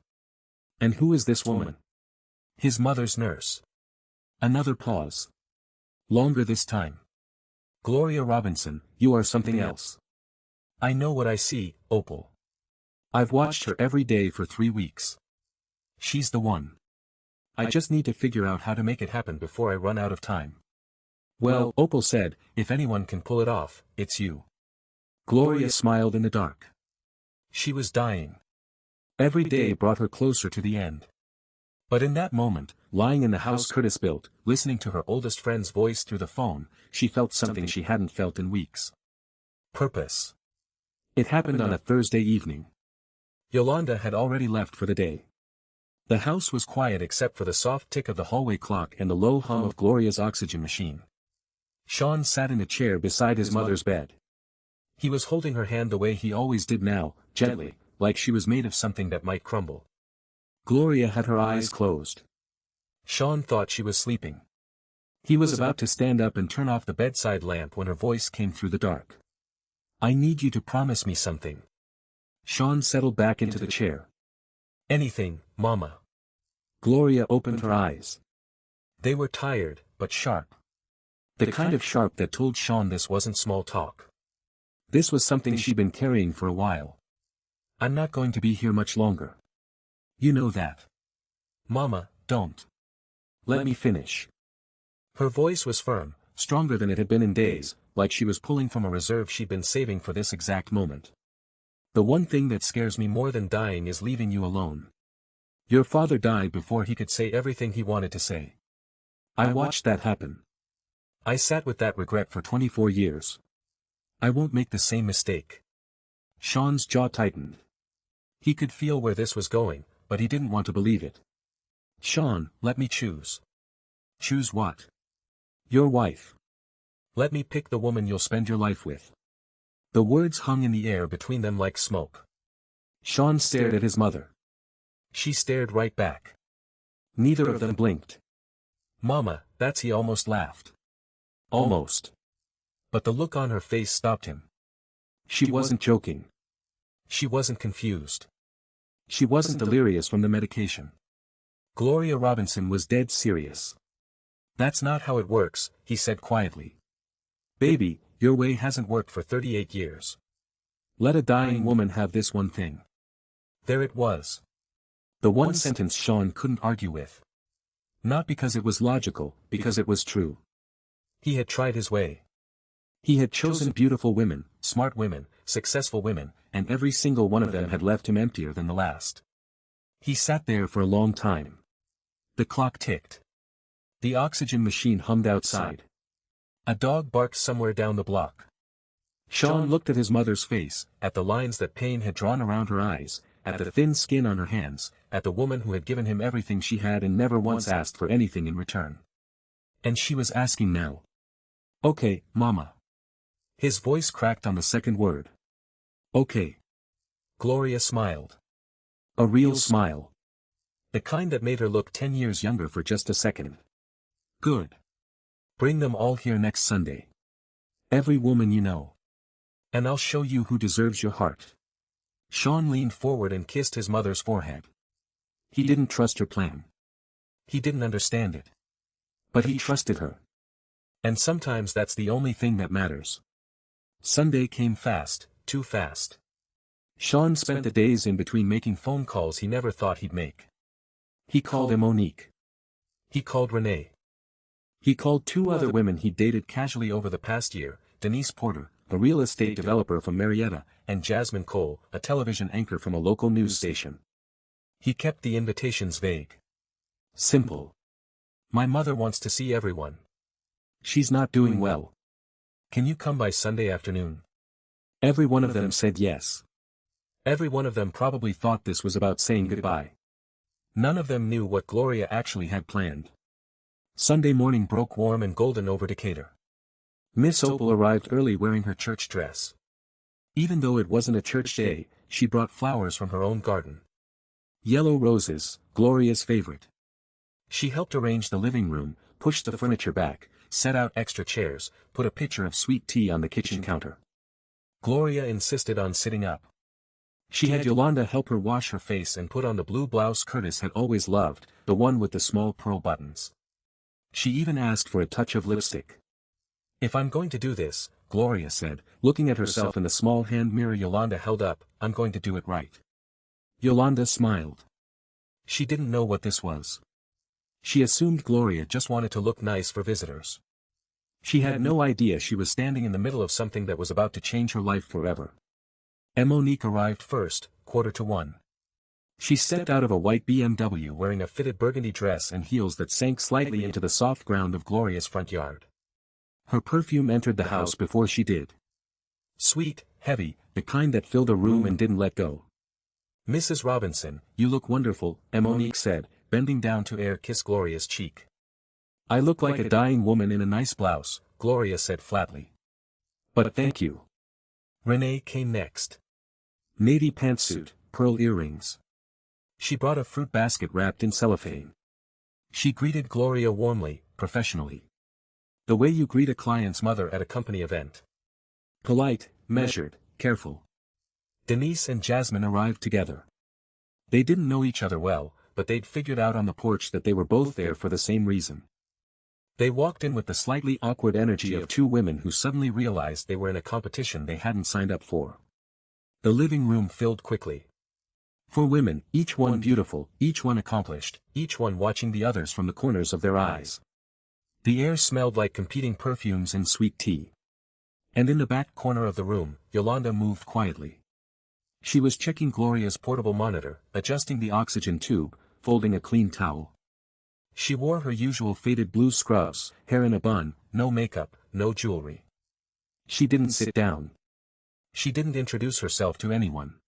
[SPEAKER 1] And who is this woman? His mother's nurse. Another pause. Longer this time. Gloria Robinson, you are something else. I know what I see, Opal. I've watched her every day for 3 weeks. She's the one. I just need to figure out how to make it happen before I run out of time. Well, Opal said, if anyone can pull it off, it's you. Gloria smiled in the dark. She was dying. Every day brought her closer to the end. But in that moment, lying in the house Curtis built, listening to her oldest friend's voice through the phone, she felt something she hadn't felt in weeks. Purpose. It happened on a Thursday evening. Yolanda had already left for the day. The house was quiet except for the soft tick of the hallway clock and the low hum of Gloria's oxygen machine. Sean sat in a chair beside his mother's bed. He was holding her hand the way he always did now, gently, like she was made of something that might crumble. Gloria had her eyes closed. Sean thought she was sleeping. He was about to stand up and turn off the bedside lamp when her voice came through the dark. I need you to promise me something. Sean settled back into the chair. Anything, Mama. Gloria opened her eyes. They were tired, but sharp. The kind of sharp that told Sean this wasn't small talk. This was something she'd been carrying for a while. I'm not going to be here much longer. You know that. Mama, don't. Let me finish. Her voice was firm, stronger than it had been in days, like she was pulling from a reserve she'd been saving for this exact moment. The one thing that scares me more than dying is leaving you alone. Your father died before he could say everything he wanted to say. I watched that happen. I sat with that regret for 24 years. I won't make the same mistake. Sean's jaw tightened. He could feel where this was going, but he didn't want to believe it. Sean, let me choose. Choose what? Your wife. Let me pick the woman you'll spend your life with. The words hung in the air between them like smoke. Sean stared at his mother. She stared right back. Neither of them blinked. Mama, that's he almost laughed. Almost. But the look on her face stopped him. She wasn't joking. She wasn't confused. She wasn't delirious from the medication. Gloria Robinson was dead serious. That's not how it works, he said quietly. Baby, your way hasn't worked for 38 years. Let a dying woman have this one thing. There it was. The one sentence Sean couldn't argue with. Not because it was logical, because it was true. He had tried his way. He had chosen beautiful women, smart women, successful women, and every single one of them had left him emptier than the last. He sat there for a long time. The clock ticked. The oxygen machine hummed outside. A dog barked somewhere down the block. Sean looked at his mother's face, at the lines that pain had drawn around her eyes, at the thin skin on her hands, at the woman who had given him everything she had and never once asked for anything in return. And she was asking now. Okay, Mama. His voice cracked on the second word. Okay. Gloria smiled. A real smile. The kind that made her look 10 years younger for just a second. Good. Bring them all here next Sunday. Every woman you know. And I'll show you who deserves your heart. Sean leaned forward and kissed his mother's forehead. He didn't trust her plan. He didn't understand it. But he trusted her. And sometimes that's the only thing that matters. Sunday came fast, too fast. Sean spent the days in between making phone calls he never thought he'd make. He called Monique. He called Renee. He called 2 other women he'd dated casually over the past year, Denise Porter, a real estate developer from Marietta, and Jasmine Cole, a television anchor from a local news station. He kept the invitations vague. Simple. My mother wants to see everyone. She's not doing well. Can you come by Sunday afternoon? Every one of them said yes. Every one of them probably thought this was about saying goodbye. None of them knew what Gloria actually had planned. Sunday morning broke warm and golden over Decatur. Miss Opal arrived early wearing her church dress. Even though it wasn't a church day, she brought flowers from her own garden. Yellow roses, Gloria's favorite. She helped arrange the living room, pushed the furniture back, set out extra chairs, put a pitcher of sweet tea on the kitchen counter. Gloria insisted on sitting up. She had Yolanda help her wash her face and put on the blue blouse Curtis had always loved, the one with the small pearl buttons. She even asked for a touch of lipstick. "If I'm going to do this," Gloria said, looking at herself in the small hand mirror Yolanda held up, "I'm going to do it right." Yolanda smiled. She didn't know what this was. She assumed Gloria just wanted to look nice for visitors. She had no idea she was standing in the middle of something that was about to change her life forever. Monique arrived first, 1:45. She stepped out of a white BMW wearing a fitted burgundy dress and heels that sank slightly into the soft ground of Gloria's front yard. Her perfume entered the house before she did. Sweet, heavy, the kind that filled a room and didn't let go. "Mrs. Robinson, you look wonderful," Monique said, bending down to kiss Gloria's cheek. "I look like a dying woman in a nice blouse," Gloria said flatly. "But thank you." Renee came next. Navy pantsuit, pearl earrings. She brought a fruit basket wrapped in cellophane. She greeted Gloria warmly, professionally. The way you greet a client's mother at a company event. Polite, measured, careful. Denise and Jasmine arrived together. They didn't know each other well, but they'd figured out on the porch that they were both there for the same reason. They walked in with the slightly awkward energy of two women who suddenly realized they were in a competition they hadn't signed up for. The living room filled quickly. 4 women, each one beautiful, each one accomplished, each one watching the others from the corners of their eyes. The air smelled like competing perfumes and sweet tea. And in the back corner of the room, Yolanda moved quietly. She was checking Gloria's portable monitor, adjusting the oxygen tube, folding a clean towel. She wore her usual faded blue scrubs, hair in a bun, no makeup, no jewelry. She didn't sit down. She didn't introduce herself to anyone.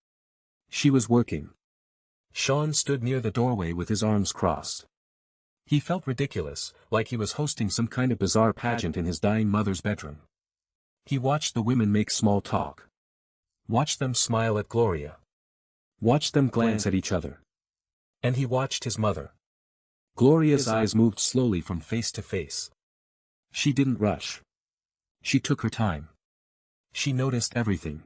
[SPEAKER 1] She was working. Sean stood near the doorway with his arms crossed. He felt ridiculous, like he was hosting some kind of bizarre pageant in his dying mother's bedroom. He watched the women make small talk. Watched them smile at Gloria. Watched them glance at each other. And he watched his mother. Gloria's eyes moved slowly from face to face. She didn't rush. She took her time. She noticed everything.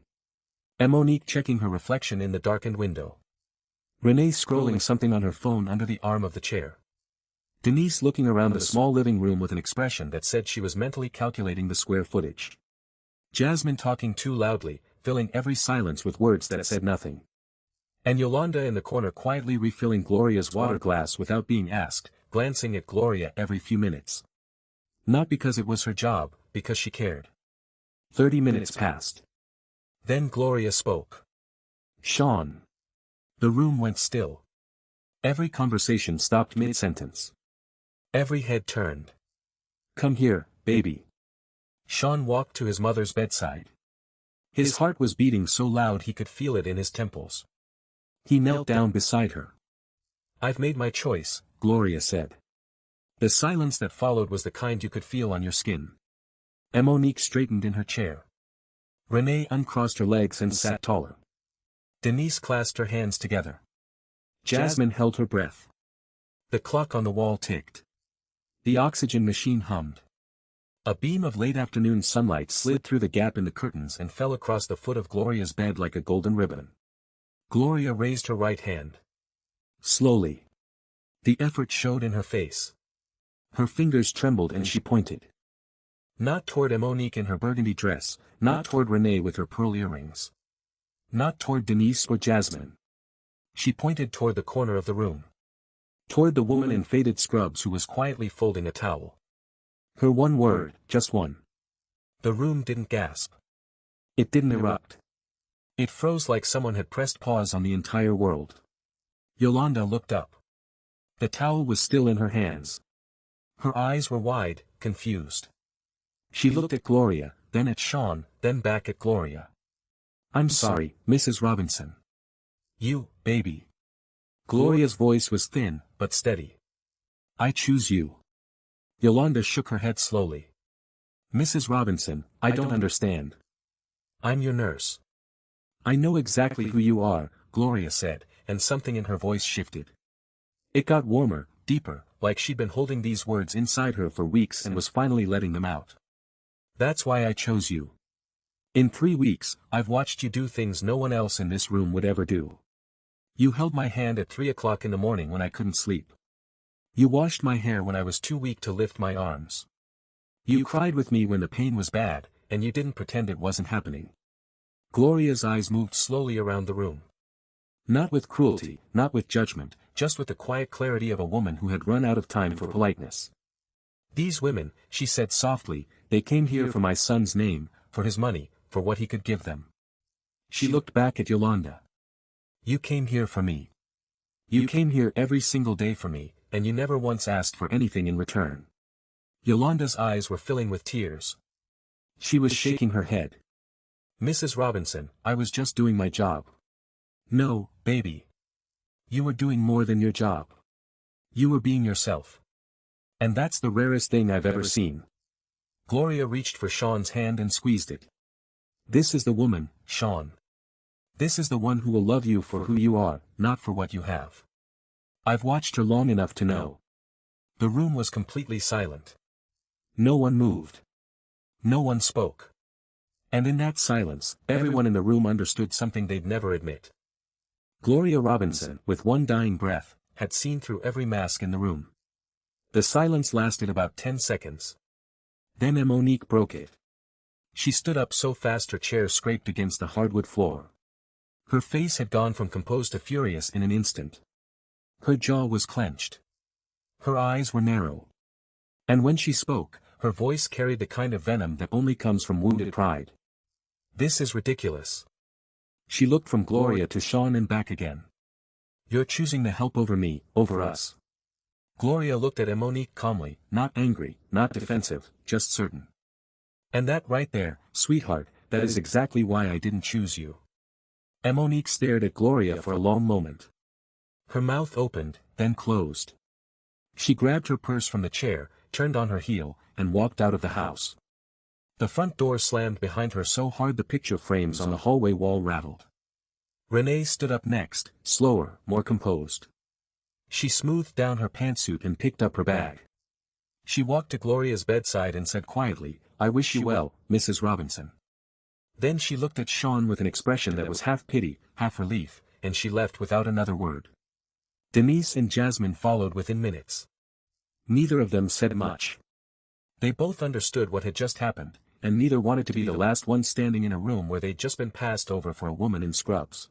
[SPEAKER 1] Monique checking her reflection in the darkened window. Renee scrolling something on her phone under the arm of the chair. Denise looking around the small living room with an expression that said she was mentally calculating the square footage. Jasmine talking too loudly, filling every silence with words that said nothing. And Yolanda in the corner quietly refilling Gloria's water glass without being asked, glancing at Gloria every few minutes. Not because it was her job, because she cared. 30 minutes passed. Then Gloria spoke. "Sean." The room went still. Every conversation stopped mid-sentence. Every head turned. "Come here, baby." Sean walked to his mother's bedside. His heart was beating so loud he could feel it in his temples. He knelt down beside her. "I've made my choice," Gloria said. The silence that followed was the kind you could feel on your skin. Monique straightened in her chair. Renee uncrossed her legs and sat taller. Denise clasped her hands together. Jasmine held her breath. The clock on the wall ticked. The oxygen machine hummed. A beam of late-afternoon sunlight slid through the gap in the curtains and fell across the foot of Gloria's bed like a golden ribbon. Gloria raised her right hand. Slowly. The effort showed in her face. Her fingers trembled and she pointed. Not toward Monique in her burgundy dress, not toward Renee with her pearl earrings. Not toward Denise or Jasmine. She pointed toward the corner of the room. Toward the woman in faded scrubs who was quietly folding a towel. Her one word, just one. The room didn't gasp. It didn't erupt. It froze like someone had pressed pause on the entire world. Yolanda looked up. The towel was still in her hands. Her eyes were wide, confused. She looked at Gloria, then at Sean, then back at Gloria. "I'm sorry, Mrs. Robinson." "You, baby." Gloria's voice was thin, but steady. "I choose you." Yolanda shook her head slowly. "Mrs. Robinson, I don't understand." "I'm your nurse." "I know exactly who you are," Gloria said, and something in her voice shifted. It got warmer, deeper, like she'd been holding these words inside her for weeks and was finally letting them out. "That's why I chose you." In 3 weeks, I've watched you do things no one else in this room would ever do. You held my hand at 3 o'clock in the morning when I couldn't sleep. You washed my hair when I was too weak to lift my arms. You cried with me when the pain was bad, and you didn't pretend it wasn't happening. Gloria's eyes moved slowly around the room. Not with cruelty, not with judgment, just with the quiet clarity of a woman who had run out of time for politeness. These women, she said softly, they came here for my son's name, for his money, for what he could give them. She looked back at Yolanda. You came here for me. You came here every single day for me, and you never once asked for anything in return. Yolanda's eyes were filling with tears. She was shaking her head. Mrs. Robinson, I was just doing my job. No, baby. You were doing more than your job. You were being yourself. And that's the rarest thing I've ever seen. Gloria reached for Sean's hand and squeezed it. This is the woman, Sean. This is the one who will love you for who you are, not for what you have. I've watched her long enough to know. The room was completely silent. No one moved. No one spoke. And in that silence, everyone in the room understood something they'd never admit. Gloria Robinson, with one dying breath, had seen through every mask in the room. The silence lasted about 10 seconds. Then Monique broke it. She stood up so fast her chair scraped against the hardwood floor. Her face had gone from composed to furious in an instant. Her jaw was clenched. Her eyes were narrow. And when she spoke, her voice carried the kind of venom that only comes from wounded pride. This is ridiculous. She looked from Gloria to Sean and back again. You're choosing the help over me, over us. Gloria looked at Monique calmly, not angry, not defensive, just certain. And that right there, sweetheart, that is exactly why I didn't choose you. Monique stared at Gloria for a long moment. Her mouth opened, then closed. She grabbed her purse from the chair, turned on her heel, and walked out of the house. The front door slammed behind her so hard the picture frames on the hallway wall rattled. Renee stood up next, slower, more composed. She smoothed down her pantsuit and picked up her bag. She walked to Gloria's bedside and said quietly, I wish you well, Mrs. Robinson. Then she looked at Sean with an expression that was half pity, half relief, and she left without another word. Denise and Jasmine followed within minutes. Neither of them said much. They both understood what had just happened, and neither wanted to be the last one standing in a room where they'd just been passed over for a woman in scrubs.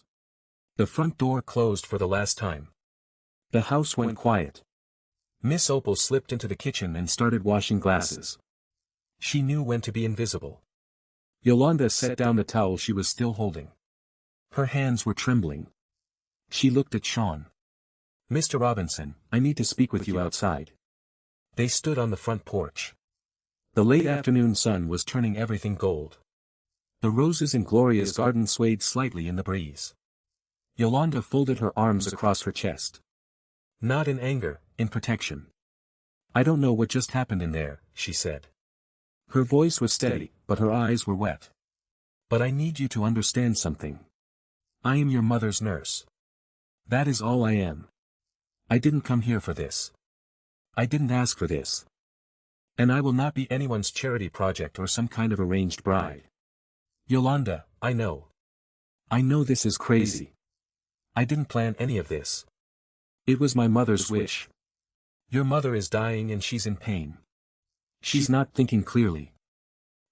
[SPEAKER 1] The front door closed for the last time. The house went quiet. Miss Opal slipped into the kitchen and started washing glasses. She knew when to be invisible. Yolanda set down the towel she was still holding. Her hands were trembling. She looked at Sean. Mr. Robinson, I need to speak with you outside. They stood on the front porch. The late afternoon sun was turning everything gold. The roses in Gloria's garden swayed slightly in the breeze. Yolanda folded her arms across her chest. Not in anger, in protection. I don't know what just happened in there, she said. Her voice was steady, but her eyes were wet. But I need you to understand something. I am your mother's nurse. That is all I am. I didn't come here for this. I didn't ask for this. And I will not be anyone's charity project or some kind of arranged bride. Yolanda, I know. I know this is crazy. I didn't plan any of this. It was my mother's wish. Your mother is dying and she's in pain. She's not thinking clearly.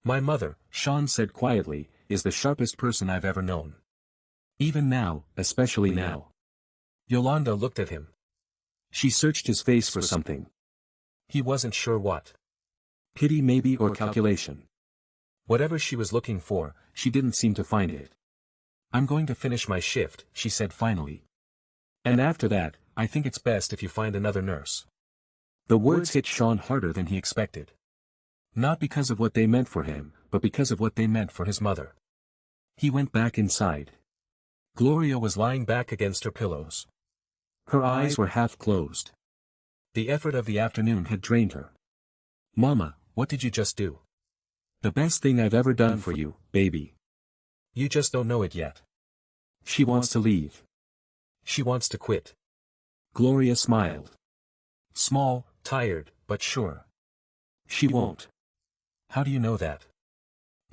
[SPEAKER 1] My mother, Sean said quietly, is the sharpest person I've ever known. Even now, especially now. Yolanda looked at him. She searched his face for something. He wasn't sure what. Pity maybe or calculation. Whatever she was looking for, she didn't seem to find it. I'm going to finish my shift, she said finally. And after that, I think it's best if you find another nurse. The words hit Sean harder than he expected. Not because of what they meant for him, but because of what they meant for his mother. He went back inside. Gloria was lying back against her pillows. Her eyes were half closed. The effort of the afternoon had drained her. Mama, what did you just do? The best thing I've ever done for you, baby. You just don't know it yet. She wants to leave. She wants to quit. Gloria smiled. Small, tired, but sure. She won't. How do you know that?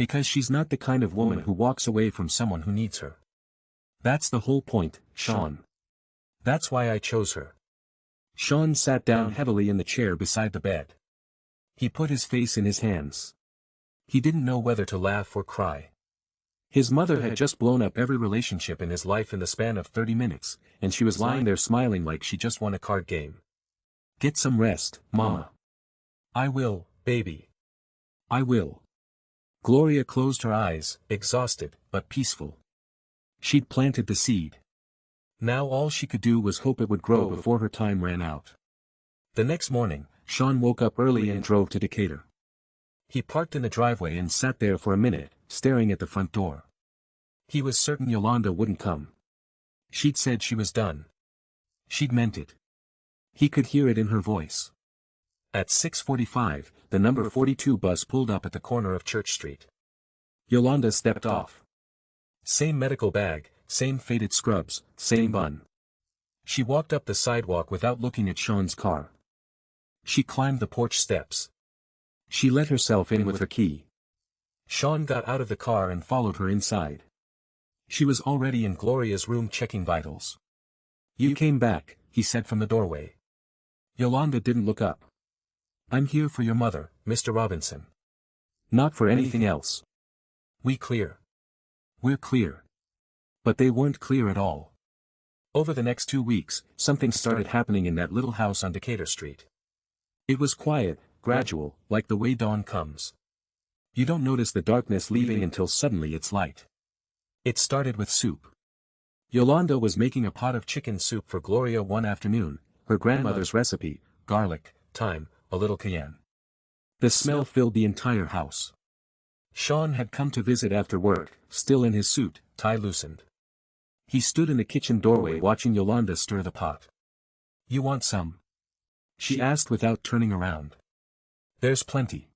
[SPEAKER 1] Because she's not the kind of woman who walks away from someone who needs her. That's the whole point, Sean. That's why I chose her. Sean sat down heavily in the chair beside the bed. He put his face in his hands. He didn't know whether to laugh or cry. His mother had just blown up every relationship in his life in the span of 30 minutes, and she was lying there smiling like she just won a card game. Get some rest, Mama. I will, baby. I will. Gloria closed her eyes, exhausted, but peaceful. She'd planted the seed. Now all she could do was hope it would grow before her time ran out. The next morning, Sean woke up early and drove to Decatur. He parked in the driveway and sat there for a minute, staring at the front door. He was certain Yolanda wouldn't come. She'd said she was done. She'd meant it. He could hear it in her voice. At 6:45, the number 42 bus pulled up at the corner of Church Street. Yolanda stepped off. Same medical bag, same faded scrubs, same bun. She walked up the sidewalk without looking at Sean's car. She climbed the porch steps. She let herself in with her key. Sean got out of the car and followed her inside. She was already in Gloria's room checking vitals. You came back, he said from the doorway. Yolanda didn't look up. I'm here for your mother, Mr. Robinson. Not for anything else. We clear. We're clear. But they weren't clear at all. Over the next 2 weeks, something started happening in that little house on Decatur Street. It was quiet, gradual, like the way dawn comes. You don't notice the darkness leaving until suddenly it's light. It started with soup. Yolanda was making a pot of chicken soup for Gloria one afternoon, her grandmother's recipe, garlic, thyme, a little cayenne. The smell filled the entire house. Sean had come to visit after work, still in his suit, tie loosened. He stood in the kitchen doorway watching Yolanda stir the pot. You want some? She asked without turning around. There's plenty.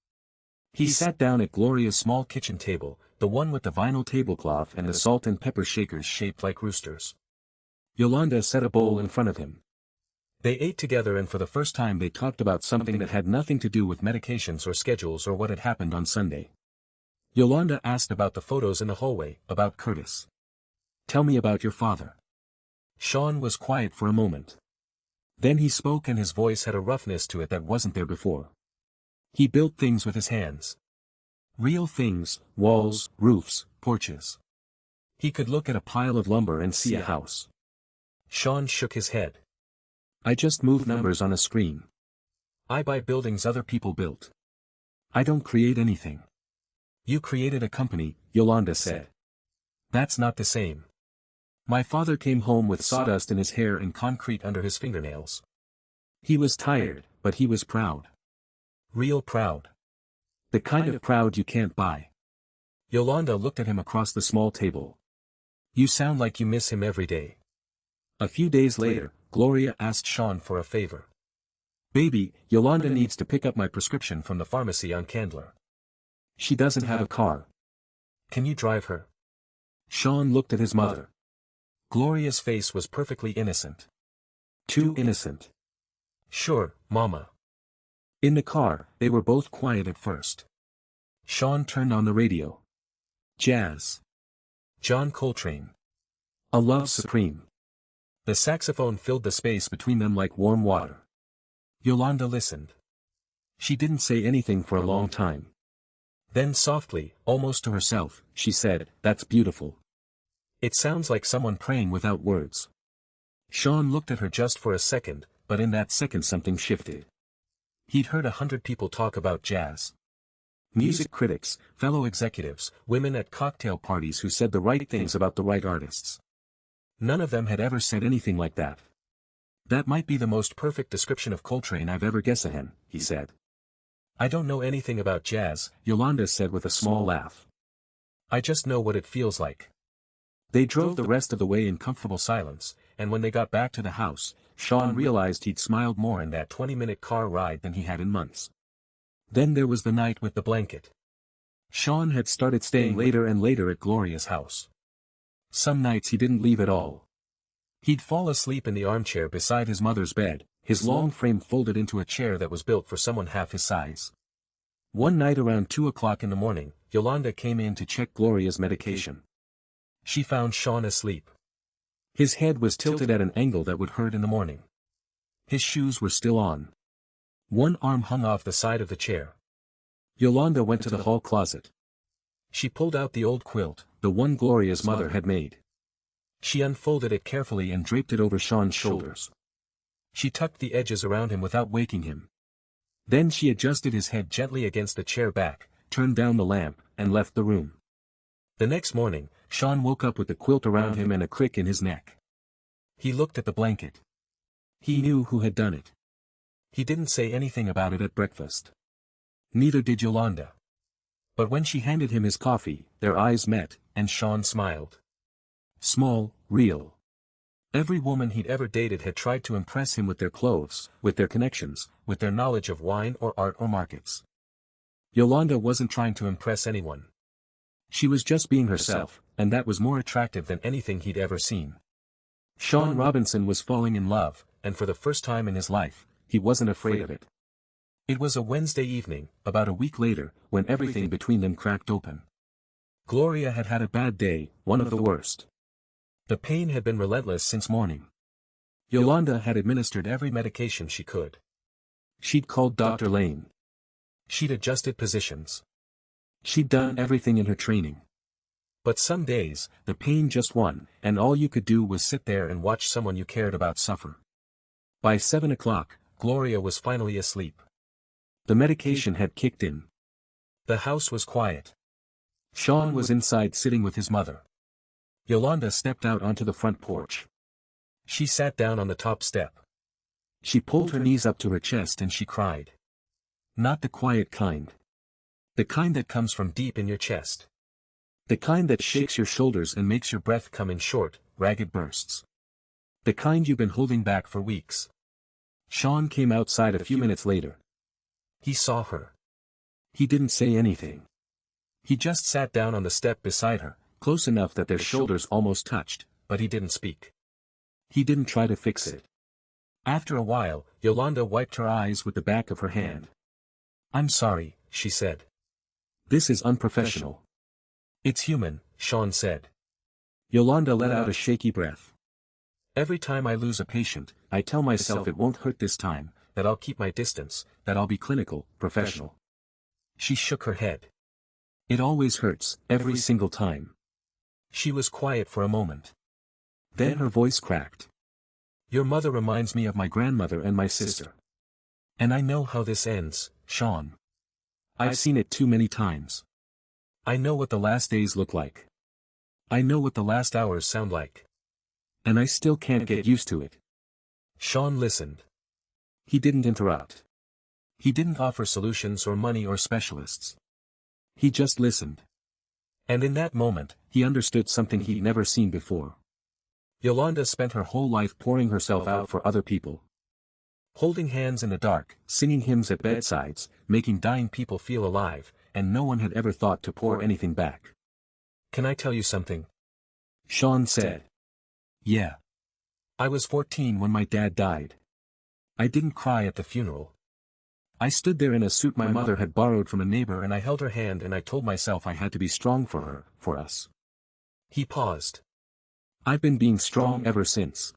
[SPEAKER 1] He sat down at Gloria's small kitchen table, the one with the vinyl tablecloth and the salt and pepper shakers shaped like roosters. Yolanda set a bowl in front of him. They ate together, and for the first time they talked about something that had nothing to do with medications or schedules or what had happened on Sunday. Yolanda asked about the photos in the hallway, about Curtis. Tell me about your father. Sean was quiet for a moment. Then he spoke, and his voice had a roughness to it that wasn't there before. He built things with his hands. Real things, walls, roofs, porches. He could look at a pile of lumber and see a house. Sean shook his head. I just move numbers on a screen. I buy buildings other people built. I don't create anything. You created a company, Yolanda said. That's not the same. My father came home with sawdust in his hair and concrete under his fingernails. He was tired, but he was proud. Real proud. The kind of proud you can't buy. Yolanda looked at him across the small table. You sound like you miss him every day. A few days later, Gloria asked Sean for a favor. Baby, Yolanda needs to pick up my prescription from the pharmacy on Candler. She doesn't have a car. Can you drive her? Sean looked at his mother. Gloria's face was perfectly innocent. Too innocent. Sure, Mama. In the car, they were both quiet at first. Sean turned on the radio. Jazz. John Coltrane. A Love Supreme. The saxophone filled the space between them like warm water. Yolanda listened. She didn't say anything for a long time. Then softly, almost to herself, she said, That's beautiful. It sounds like someone praying without words. Sean looked at her just for a second, but in that second something shifted. He'd heard 100 people talk about jazz. Music critics, fellow executives, women at cocktail parties who said the right things about the right artists. None of them had ever said anything like that. That might be the most perfect description of Coltrane I've ever guessed, he said. I don't know anything about jazz, Yolanda said with a small laugh. I just know what it feels like. They drove the rest of the way in comfortable silence, and when they got back to the house, Sean realized he'd smiled more in that 20-minute car ride than he had in months. Then there was the night with the blanket. Sean had started staying later and later at Gloria's house. Some nights he didn't leave at all. He'd fall asleep in the armchair beside his mother's bed, his long frame folded into a chair that was built for someone half his size. One night around 2 o'clock in the morning, Yolanda came in to check Gloria's medication. She found Sean asleep. His head was tilted at an angle that would hurt in the morning. His shoes were still on. One arm hung off the side of the chair. Yolanda went to the hall closet. She pulled out the old quilt, the one Gloria's mother had made. She unfolded it carefully and draped it over Sean's shoulders. She tucked the edges around him without waking him. Then she adjusted his head gently against the chair back, turned down the lamp, and left the room. The next morning, Sean woke up with the quilt around him and a crick in his neck. He looked at the blanket. He knew who had done it. He didn't say anything about it at breakfast. Neither did Yolanda. But when she handed him his coffee, their eyes met, and Sean smiled. Small, real. Every woman he'd ever dated had tried to impress him with their clothes, with their connections, with their knowledge of wine or art or markets. Yolanda wasn't trying to impress anyone. She was just being herself, and that was more attractive than anything he'd ever seen. Sean Robinson was falling in love, and for the first time in his life, he wasn't afraid of it. It was a Wednesday evening, about a week later, when everything between them cracked open. Gloria had had a bad day, one of the worst. The pain had been relentless since morning. Yolanda had administered every medication she could. She'd called Dr. Lane. She'd adjusted positions. She'd done everything in her training. But some days, the pain just won, and all you could do was sit there and watch someone you cared about suffer. By 7 o'clock, Gloria was finally asleep. The medication had kicked in. The house was quiet. Sean was inside sitting with his mother. Yolanda stepped out onto the front porch. She sat down on the top step. She pulled her knees up to her chest and she cried. Not the quiet kind. The kind that comes from deep in your chest. The kind that shakes your shoulders and makes your breath come in short, ragged bursts. The kind you've been holding back for weeks. Sean came outside a few minutes later. He saw her. He didn't say anything. He just sat down on the step beside her, close enough that their shoulders almost touched, but he didn't speak. He didn't try to fix it. After a while, Yolanda wiped her eyes with the back of her hand. I'm sorry, she said. This is unprofessional. It's human, Sean said. Yolanda let out a shaky breath. Every time I lose a patient, I tell myself it won't hurt this time, that I'll keep my distance, that I'll be clinical, professional. She shook her head. It always hurts, every single time. She was quiet for a moment. Then her voice cracked. Your mother reminds me of my grandmother and my sister. And I know how this ends, Sean. I've seen it too many times. I know what the last days look like. I know what the last hours sound like. And I still can't get used to it. Sean listened. He didn't interrupt. He didn't offer solutions or money or specialists. He just listened. And in that moment, he understood something he'd never seen before. Yolanda spent her whole life pouring herself out for other people. Holding hands in the dark, singing hymns at bedsides, making dying people feel alive, and no one had ever thought to pour anything back. Can I tell you something? Sean said. Yeah. I was 14 when my dad died. I didn't cry at the funeral. I stood there in a suit my mother had borrowed from a neighbor and I held her hand and I told myself I had to be strong for her, for us. He paused. I've been being strong ever since.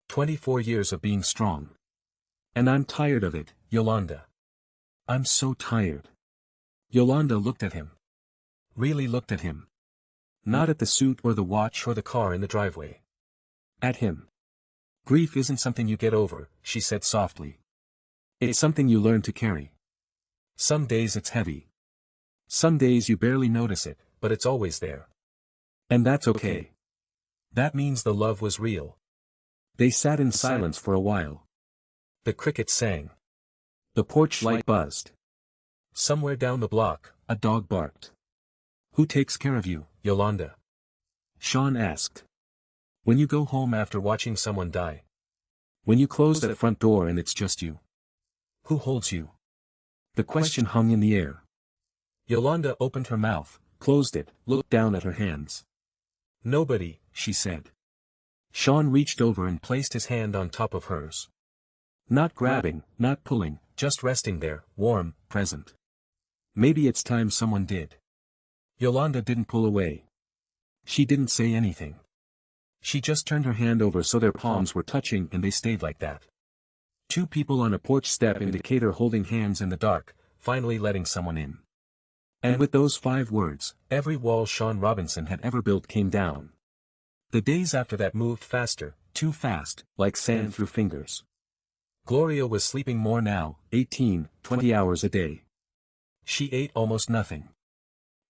[SPEAKER 1] 24 years of being strong. And I'm tired of it, Yolanda. I'm so tired. Yolanda looked at him. Really looked at him. Not at the suit or the watch or the car in the driveway. At him. Grief isn't something you get over, she said softly. It's something you learn to carry. Some days it's heavy. Some days you barely notice it, but it's always there. And that's okay. That means the love was real. They sat in silence for a while. The crickets sang. The porch light buzzed. Somewhere down the block, a dog barked. Who takes care of you, Yolanda? Sean asked. When you go home after watching someone die. When you close that front door and it's just you. Who holds you? The question hung in the air. Yolanda opened her mouth, closed it, looked down at her hands. Nobody, she said. Sean reached over and placed his hand on top of hers. Not grabbing, not pulling, just resting there, warm, present. Maybe it's time someone did. Yolanda didn't pull away. She didn't say anything. She just turned her hand over so their palms were touching and they stayed like that. Two people on a porch step in Decatur holding hands in the dark, finally letting someone in. And with those 5 words, every wall Sean Robinson had ever built came down. The days after that moved faster, too fast, like sand through fingers. Gloria was sleeping more now, 18, 20 hours a day. She ate almost nothing.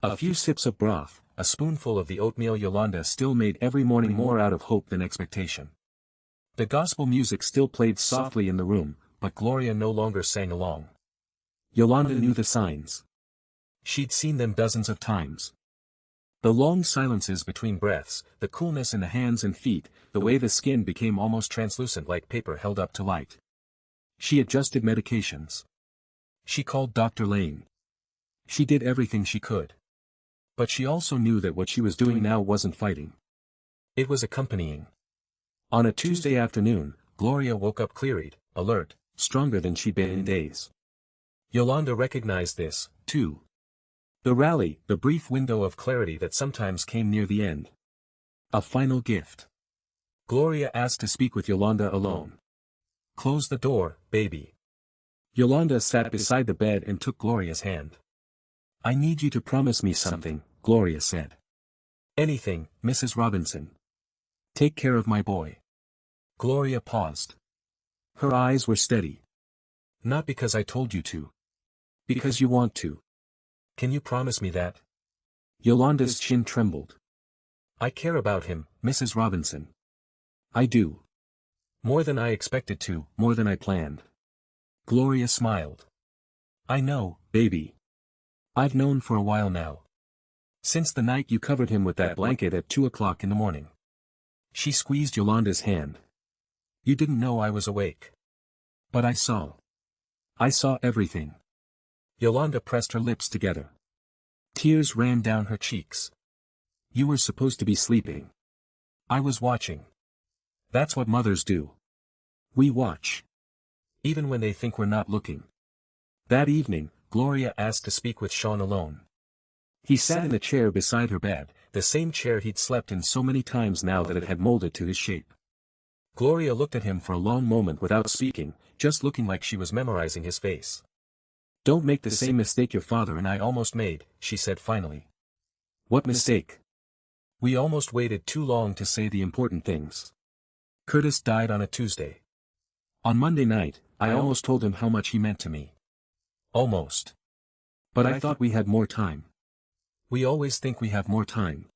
[SPEAKER 1] A few sips of broth, a spoonful of the oatmeal Yolanda still made every morning more out of hope than expectation. The gospel music still played softly in the room, but Gloria no longer sang along. Yolanda knew the signs. She'd seen them dozens of times. The long silences between breaths, the coolness in the hands and feet, the way the skin became almost translucent like paper held up to light. She adjusted medications. She called Dr. Lane. She did everything she could. But she also knew that what she was doing now wasn't fighting. It was accompanying. On a Tuesday afternoon, Gloria woke up clear-eyed, alert, stronger than she'd been in days. Yolanda recognized this, too. The rally, the brief window of clarity that sometimes came near the end. A final gift. Gloria asked to speak with Yolanda alone. "Close the door, baby." Yolanda sat beside the bed and took Gloria's hand. "I need you to promise me something," Gloria said. "Anything, Mrs. Robinson. Take care of my boy." Gloria paused. Her eyes were steady. "Not because I told you to. Because you want to. Can you promise me that?" Yolanda's chin trembled. "I care about him, Mrs. Robinson. I do. More than I expected to, more than I planned." Gloria smiled. "I know, baby. I've known for a while now. Since the night you covered him with that blanket at 2 o'clock in the morning." She squeezed Yolanda's hand. "You didn't know I was awake. But I saw. I saw everything." Yolanda pressed her lips together. Tears ran down her cheeks. "You were supposed to be sleeping. I was watching. That's what mothers do. We watch. Even when they think we're not looking." That evening, Gloria asked to speak with Sean alone. He sat in the chair beside her bed, the same chair he'd slept in so many times now that it had molded to his shape. Gloria looked at him for a long moment without speaking, just looking like she was memorizing his face. "Don't make the same mistake your father and I almost made," she said finally. "What mistake?" "We almost waited too long to say the important things. Curtis died on a Tuesday. On Monday night, I almost told him how much he meant to me. Almost. But I thought we had more time. We always think we have more time."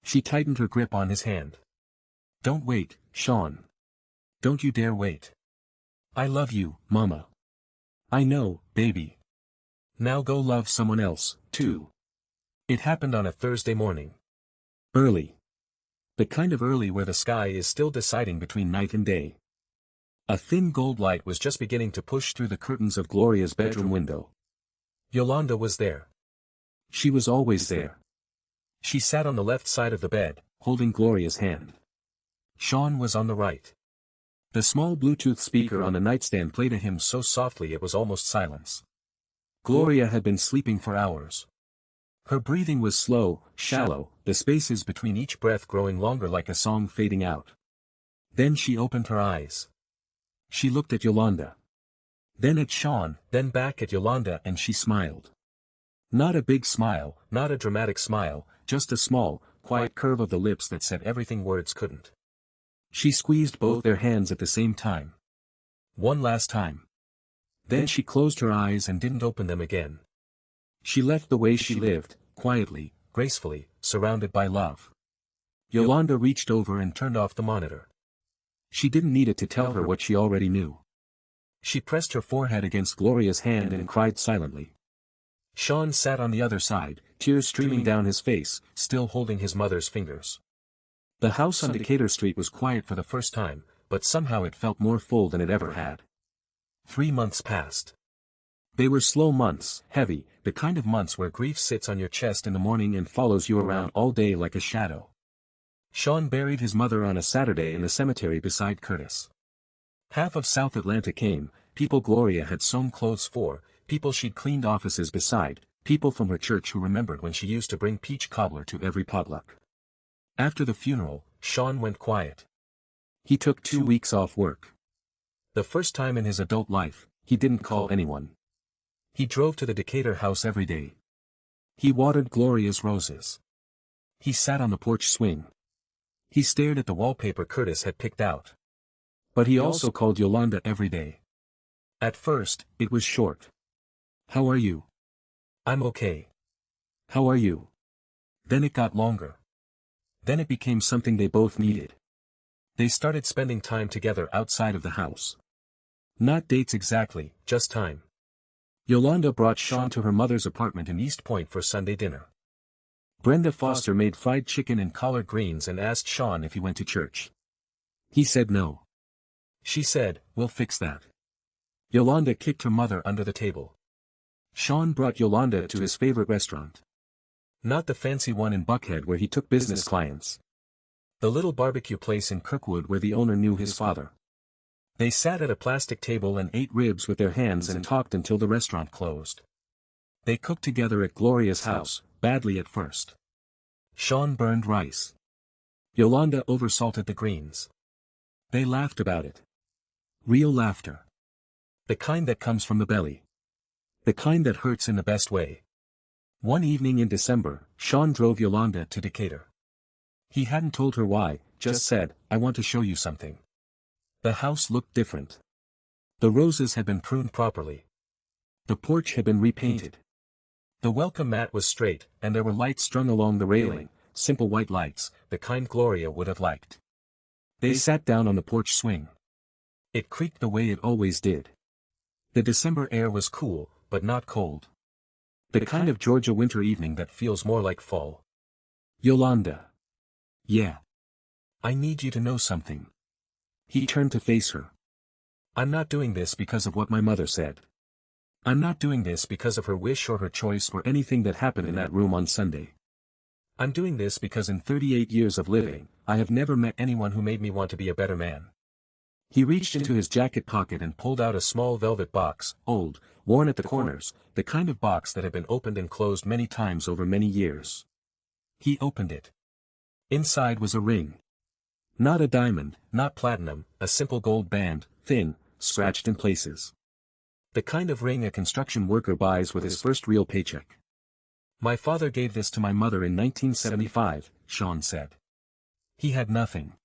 [SPEAKER 1] She tightened her grip on his hand. "Don't wait, Sean. Don't you dare wait. I love you, Mama. I know, baby. Now go love someone else, too." It happened on a Thursday morning. Early. The kind of early where the sky is still deciding between night and day. A thin gold light was just beginning to push through the curtains of Gloria's bedroom window. Yolanda was there. She was always there. She sat on the left side of the bed, holding Gloria's hand. Sean was on the right. The small Bluetooth speaker on the nightstand played a hymn so softly it was almost silence. Gloria had been sleeping for hours. Her breathing was slow, shallow, the spaces between each breath growing longer like a song fading out. Then she opened her eyes. She looked at Yolanda. Then at Sean, then back at Yolanda, and she smiled. Not a big smile, not a dramatic smile, just a small, quiet curve of the lips that said everything words couldn't. She squeezed both their hands at the same time. One last time. Then she closed her eyes and didn't open them again. She left the way she lived, quietly, gracefully, surrounded by love. Yolanda reached over and turned off the monitor. She didn't need it to tell her what she already knew. She pressed her forehead against Gloria's hand and cried silently. Sean sat on the other side, tears streaming down his face, still holding his mother's fingers. The house on Decatur Street was quiet for the first time, but somehow it felt more full than it ever had. 3 months passed. They were slow months, heavy, the kind of months where grief sits on your chest in the morning and follows you around all day like a shadow. Sean buried his mother on a Saturday in the cemetery beside Curtis. Half of South Atlanta came, people Gloria had sewn clothes for, people she'd cleaned offices beside, People from her church who remembered when she used to bring peach cobbler to every potluck. After the funeral, Sean went quiet. He took 2 weeks off work. The first time in his adult life, he didn't call anyone. He drove to the Decatur house every day. He watered Gloria's roses. He sat on the porch swing. He stared at the wallpaper Curtis had picked out. But he also called Yolanda every day. At first, it was short. "How are you?" "I'm okay." "How are you?" Then it got longer. Then it became something they both needed. They started spending time together outside of the house. Not dates exactly, just time. Yolanda brought Sean to her mother's apartment in East Point for Sunday dinner. Brenda Foster made fried chicken and collard greens and asked Sean if he went to church. He said no. She said, "We'll fix that." Yolanda kicked her mother under the table. Sean brought Yolanda to his favorite restaurant. Not the fancy one in Buckhead where he took business clients. The little barbecue place in Kirkwood where the owner knew his father. They sat at a plastic table and ate ribs with their hands and talked until the restaurant closed. They cooked together at Gloria's house, badly at first. Sean burned rice. Yolanda oversalted the greens. They laughed about it. Real laughter. The kind that comes from the belly. The kind that hurts in the best way. One evening in December, Sean drove Yolanda to Decatur. He hadn't told her why, just said, "I want to show you something." The house looked different. The roses had been pruned properly. The porch had been repainted. The welcome mat was straight, and there were lights strung along the railing, simple white lights, the kind Gloria would have liked. They sat down on the porch swing. It creaked the way it always did. The December air was cool, but not cold. The kind of Georgia winter evening that feels more like fall. "Yolanda." "Yeah. I need you to know something." He turned to face her. "I'm not doing this because of what my mother said. I'm not doing this because of her wish or her choice or anything that happened in that room on Sunday. I'm doing this because in 38 years of living, I have never met anyone who made me want to be a better man." He reached into his jacket pocket and pulled out a small velvet box, old, worn at the corners, the kind of box that had been opened and closed many times over many years. He opened it. Inside was a ring. Not a diamond, not platinum, a simple gold band, thin, scratched in places. The kind of ring a construction worker buys with his first real paycheck. "My father gave this to my mother in 1975, Sean said. He had nothing.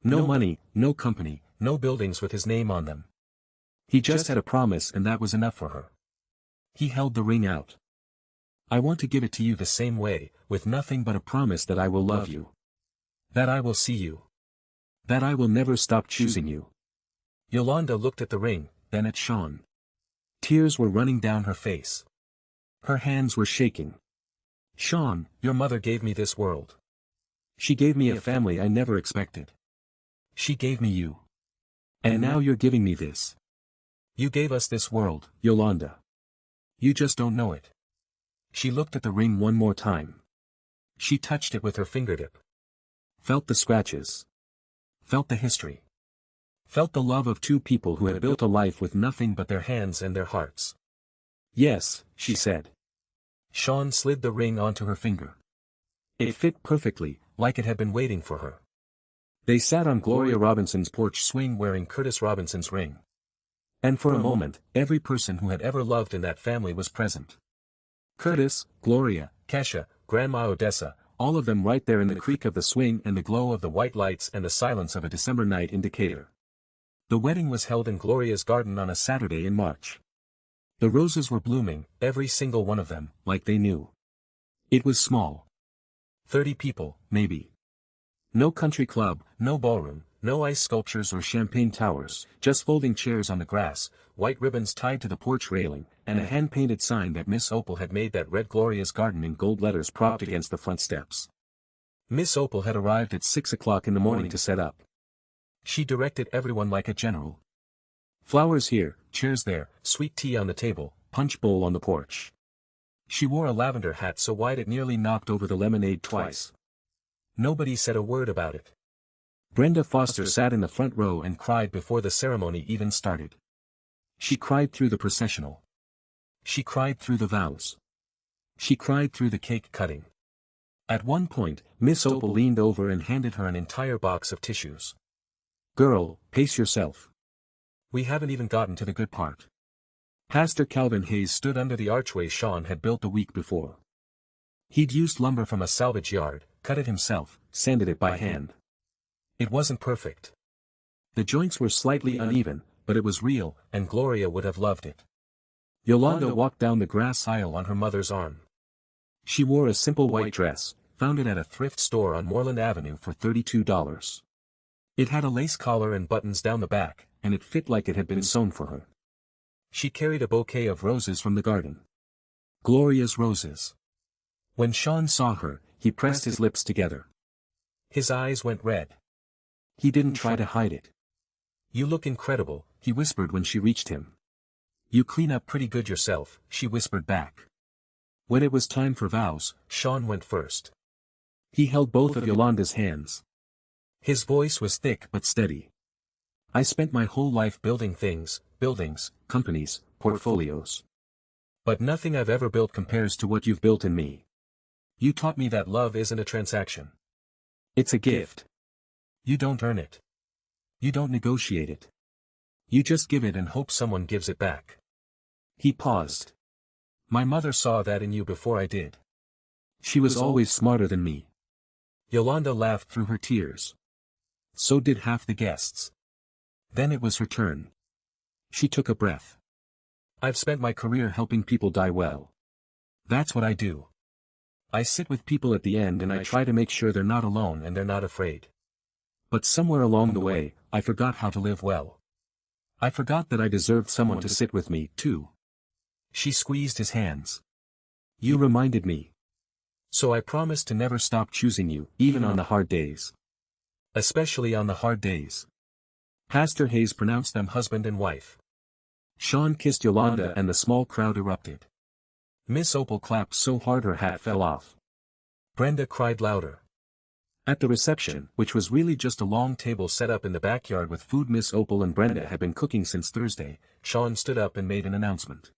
[SPEAKER 1] No money, no company, no buildings with his name on them. He just had a promise and that was enough for her." He held the ring out. "I want to give it to you the same way, with nothing but a promise that I will love you. That I will see you. That I will never stop choosing you." Yolanda looked at the ring, then at Sean. Tears were running down her face. Her hands were shaking. "Sean, your mother gave me this world. She gave me a family I never expected. She gave me you. And now you're giving me this. You gave us this world, Yolanda. You just don't know it." She looked at the ring one more time. She touched it with her fingertip. Felt the scratches. Felt the history. Felt the love of two people who had built a life with nothing but their hands and their hearts. "Yes," she said. Sean slid the ring onto her finger. It fit perfectly, like it had been waiting for her. They sat on Gloria Robinson's porch swing wearing Curtis Robinson's ring. And for a moment, every person who had ever loved in that family was present. Curtis, Gloria, Kesha, Grandma Odessa, all of them right there in the creak of the swing and the glow of the white lights and the silence of a December night in Decatur. The wedding was held in Gloria's garden on a Saturday in March. The roses were blooming, every single one of them, like they knew. It was small. 30 people, maybe. No country club, no ballroom, no ice sculptures or champagne towers, just folding chairs on the grass, white ribbons tied to the porch railing, and a hand-painted sign that Miss Opal had made that read Gloria's garden in gold letters propped against the front steps. Miss Opal had arrived at 6 o'clock in the morning to set up. She directed everyone like a general. Flowers here, chairs there, sweet tea on the table, punch bowl on the porch. She wore a lavender hat so wide it nearly knocked over the lemonade twice. Nobody said a word about it. Brenda Foster sat in the front row and cried before the ceremony even started. She cried through the processional. She cried through the vows. She cried through the cake cutting. At one point, Miss Opal leaned over and handed her an entire box of tissues. "Girl, pace yourself. We haven't even gotten to the good part." Pastor Calvin Hayes stood under the archway Sean had built the week before. He'd used lumber from a salvage yard, cut it himself, sanded it by hand. It wasn't perfect. The joints were slightly uneven, but it was real, and Gloria would have loved it. Yolanda walked down the grass aisle on her mother's arm. She wore a simple white dress, found it at a thrift store on Moreland Avenue for $32. It had a lace collar and buttons down the back, and it fit like it had been sewn for her. She carried a bouquet of roses from the garden. Gloria's roses. When Sean saw her, he pressed his lips together. His eyes went red. He didn't try to hide it. "You look incredible," he whispered when she reached him. "You clean up pretty good yourself," she whispered back. When it was time for vows, Sean went first. He held both of Yolanda's hands. His voice was thick but steady. "I spent my whole life building things, buildings, companies, portfolios. But nothing I've ever built compares to what you've built in me. You taught me that love isn't a transaction. It's a gift. You don't earn it. You don't negotiate it. You just give it and hope someone gives it back." He paused. "My mother saw that in you before I did. She was always smarter than me." Yolanda laughed through her tears. So did half the guests. Then it was her turn. She took a breath. "I've spent my career helping people die well. That's what I do. I sit with people at the end and I try to make sure they're not alone and they're not afraid. But somewhere along the way, I forgot how to live well. I forgot that I deserved someone to sit with me, too." She squeezed his hands. "You reminded me. So I promised to never stop choosing you, even on the hard days. Especially on the hard days." Pastor Hayes pronounced them husband and wife. Sean kissed Yolanda and the small crowd erupted. Miss Opal clapped so hard her hat fell off. Brenda cried louder. At the reception, which was really just a long table set up in the backyard with food Miss Opal and Brenda had been cooking since Thursday, Sean stood up and made an announcement.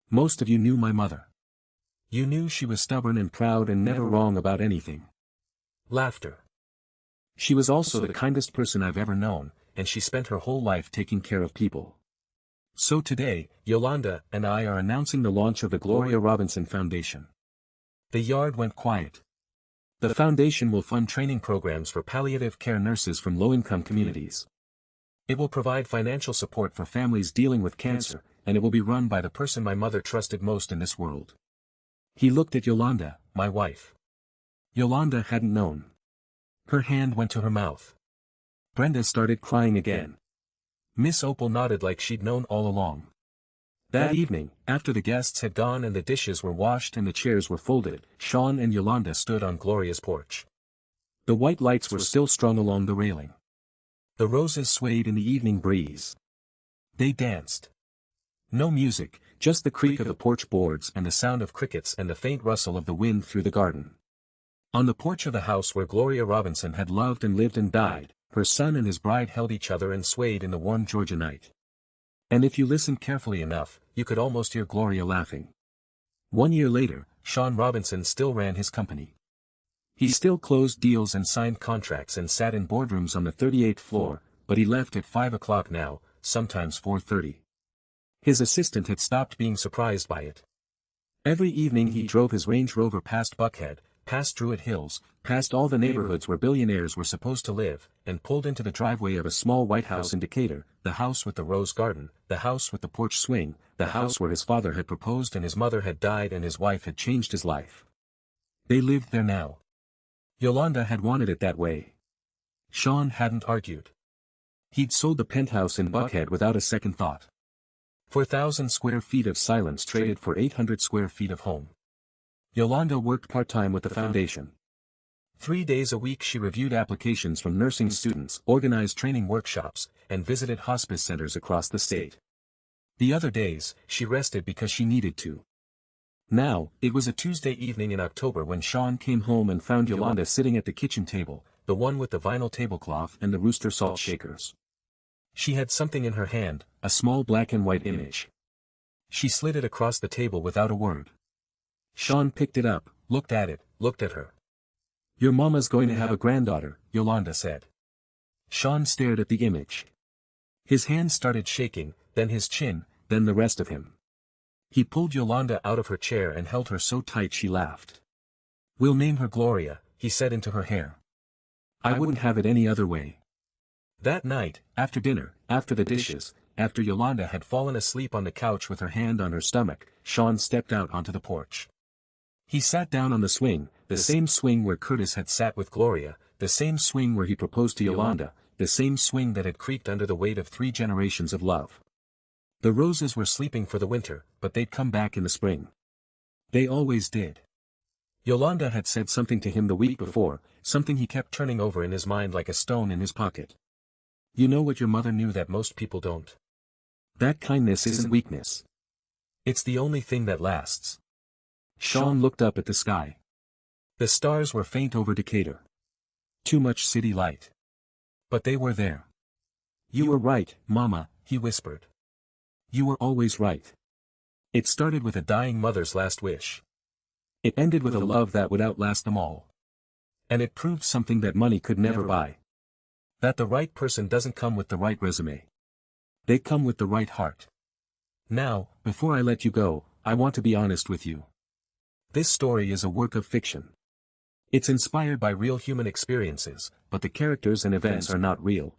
[SPEAKER 1] "Most of you knew my mother. You knew she was stubborn and proud and never wrong about anything." Laughter. "She was also the kindest person I've ever known, and she spent her whole life taking care of people. So today, Yolanda and I are announcing the launch of the Gloria Robinson Foundation." The yard went quiet. The foundation will fund training programs for palliative care nurses from low-income communities. It will provide financial support for families dealing with cancer, and it will be run by the person my mother trusted most in this world. He looked at Yolanda, my wife. Yolanda hadn't known. Her hand went to her mouth. Brenda started crying again. Miss Opal nodded like she'd known all along. That evening, after the guests had gone and the dishes were washed and the chairs were folded, Sean and Yolanda stood on Gloria's porch. The white lights were still strung along the railing. The roses swayed in the evening breeze. They danced. No music, just the creak of the porch boards and the sound of crickets and the faint rustle of the wind through the garden. On the porch of the house where Gloria Robinson had loved and lived and died, her son and his bride held each other and swayed in the warm Georgia night. And if you listened carefully enough, you could almost hear Gloria laughing. 1 year later, Sean Robinson still ran his company. He still closed deals and signed contracts and sat in boardrooms on the 38th floor, but he left at 5 o'clock now, sometimes 4:30. His assistant had stopped being surprised by it. Every evening he drove his Range Rover past Buckhead, past Druid Hills, past all the neighborhoods where billionaires were supposed to live, and pulled into the driveway of a small white house in Decatur, the house with the rose garden, the house with the porch swing, the house where his father had proposed and his mother had died and his wife had changed his life. They lived there now. Yolanda had wanted it that way. Sean hadn't argued. He'd sold the penthouse in Buckhead without a second thought. 4,000 square feet of silence traded for 800 square feet of home. Yolanda worked part-time with the foundation. 3 days a week she reviewed applications from nursing students, organized training workshops, and visited hospice centers across the state. The other days, she rested because she needed to. Now, it was a Tuesday evening in October when Sean came home and found Yolanda sitting at the kitchen table, the one with the vinyl tablecloth and the rooster salt shakers. She had something in her hand, a small black and white image. She slid it across the table without a word. Sean picked it up, looked at it, looked at her. Your mama's going to have a granddaughter, Yolanda said. Sean stared at the image. His hands started shaking, then his chin, then the rest of him. He pulled Yolanda out of her chair and held her so tight she laughed. We'll name her Gloria, he said into her hair. I wouldn't have it any other way. That night, after dinner, after the dishes, after Yolanda had fallen asleep on the couch with her hand on her stomach, Sean stepped out onto the porch. He sat down on the swing, the same swing where Curtis had sat with Gloria, the same swing where he proposed to Yolanda, the same swing that had creaked under the weight of 3 generations of love. The roses were sleeping for the winter, but they'd come back in the spring. They always did. Yolanda had said something to him the week before, something he kept turning over in his mind like a stone in his pocket. You know what your mother knew that most people don't? That kindness isn't weakness. It's the only thing that lasts. Sean looked up at the sky. The stars were faint over Decatur. Too much city light. But they were there. You were right, Mama, he whispered. You were always right. It started with a dying mother's last wish. It ended with a love that would outlast them all. And it proved something that money could never buy. That the right person doesn't come with the right resume. They come with the right heart. Now, before I let you go, I want to be honest with you. This story is a work of fiction. It's inspired by real human experiences, but the characters and events are not real.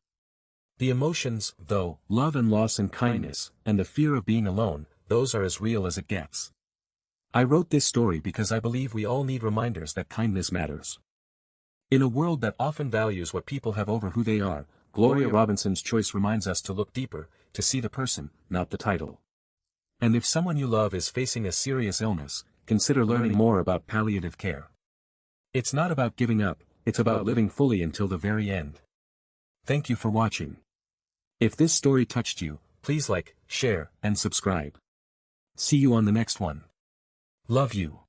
[SPEAKER 1] The emotions, though, love and loss and kindness, and the fear of being alone, those are as real as it gets. I wrote this story because I believe we all need reminders that kindness matters. In a world that often values what people have over who they are, Gloria Robinson's choice reminds us to look deeper, to see the person, not the title. And if someone you love is facing a serious illness, consider learning more about palliative care. It's not about giving up, it's about living fully until the very end. Thank you for watching. If this story touched you, please like, share, and subscribe. See you on the next one. Love you.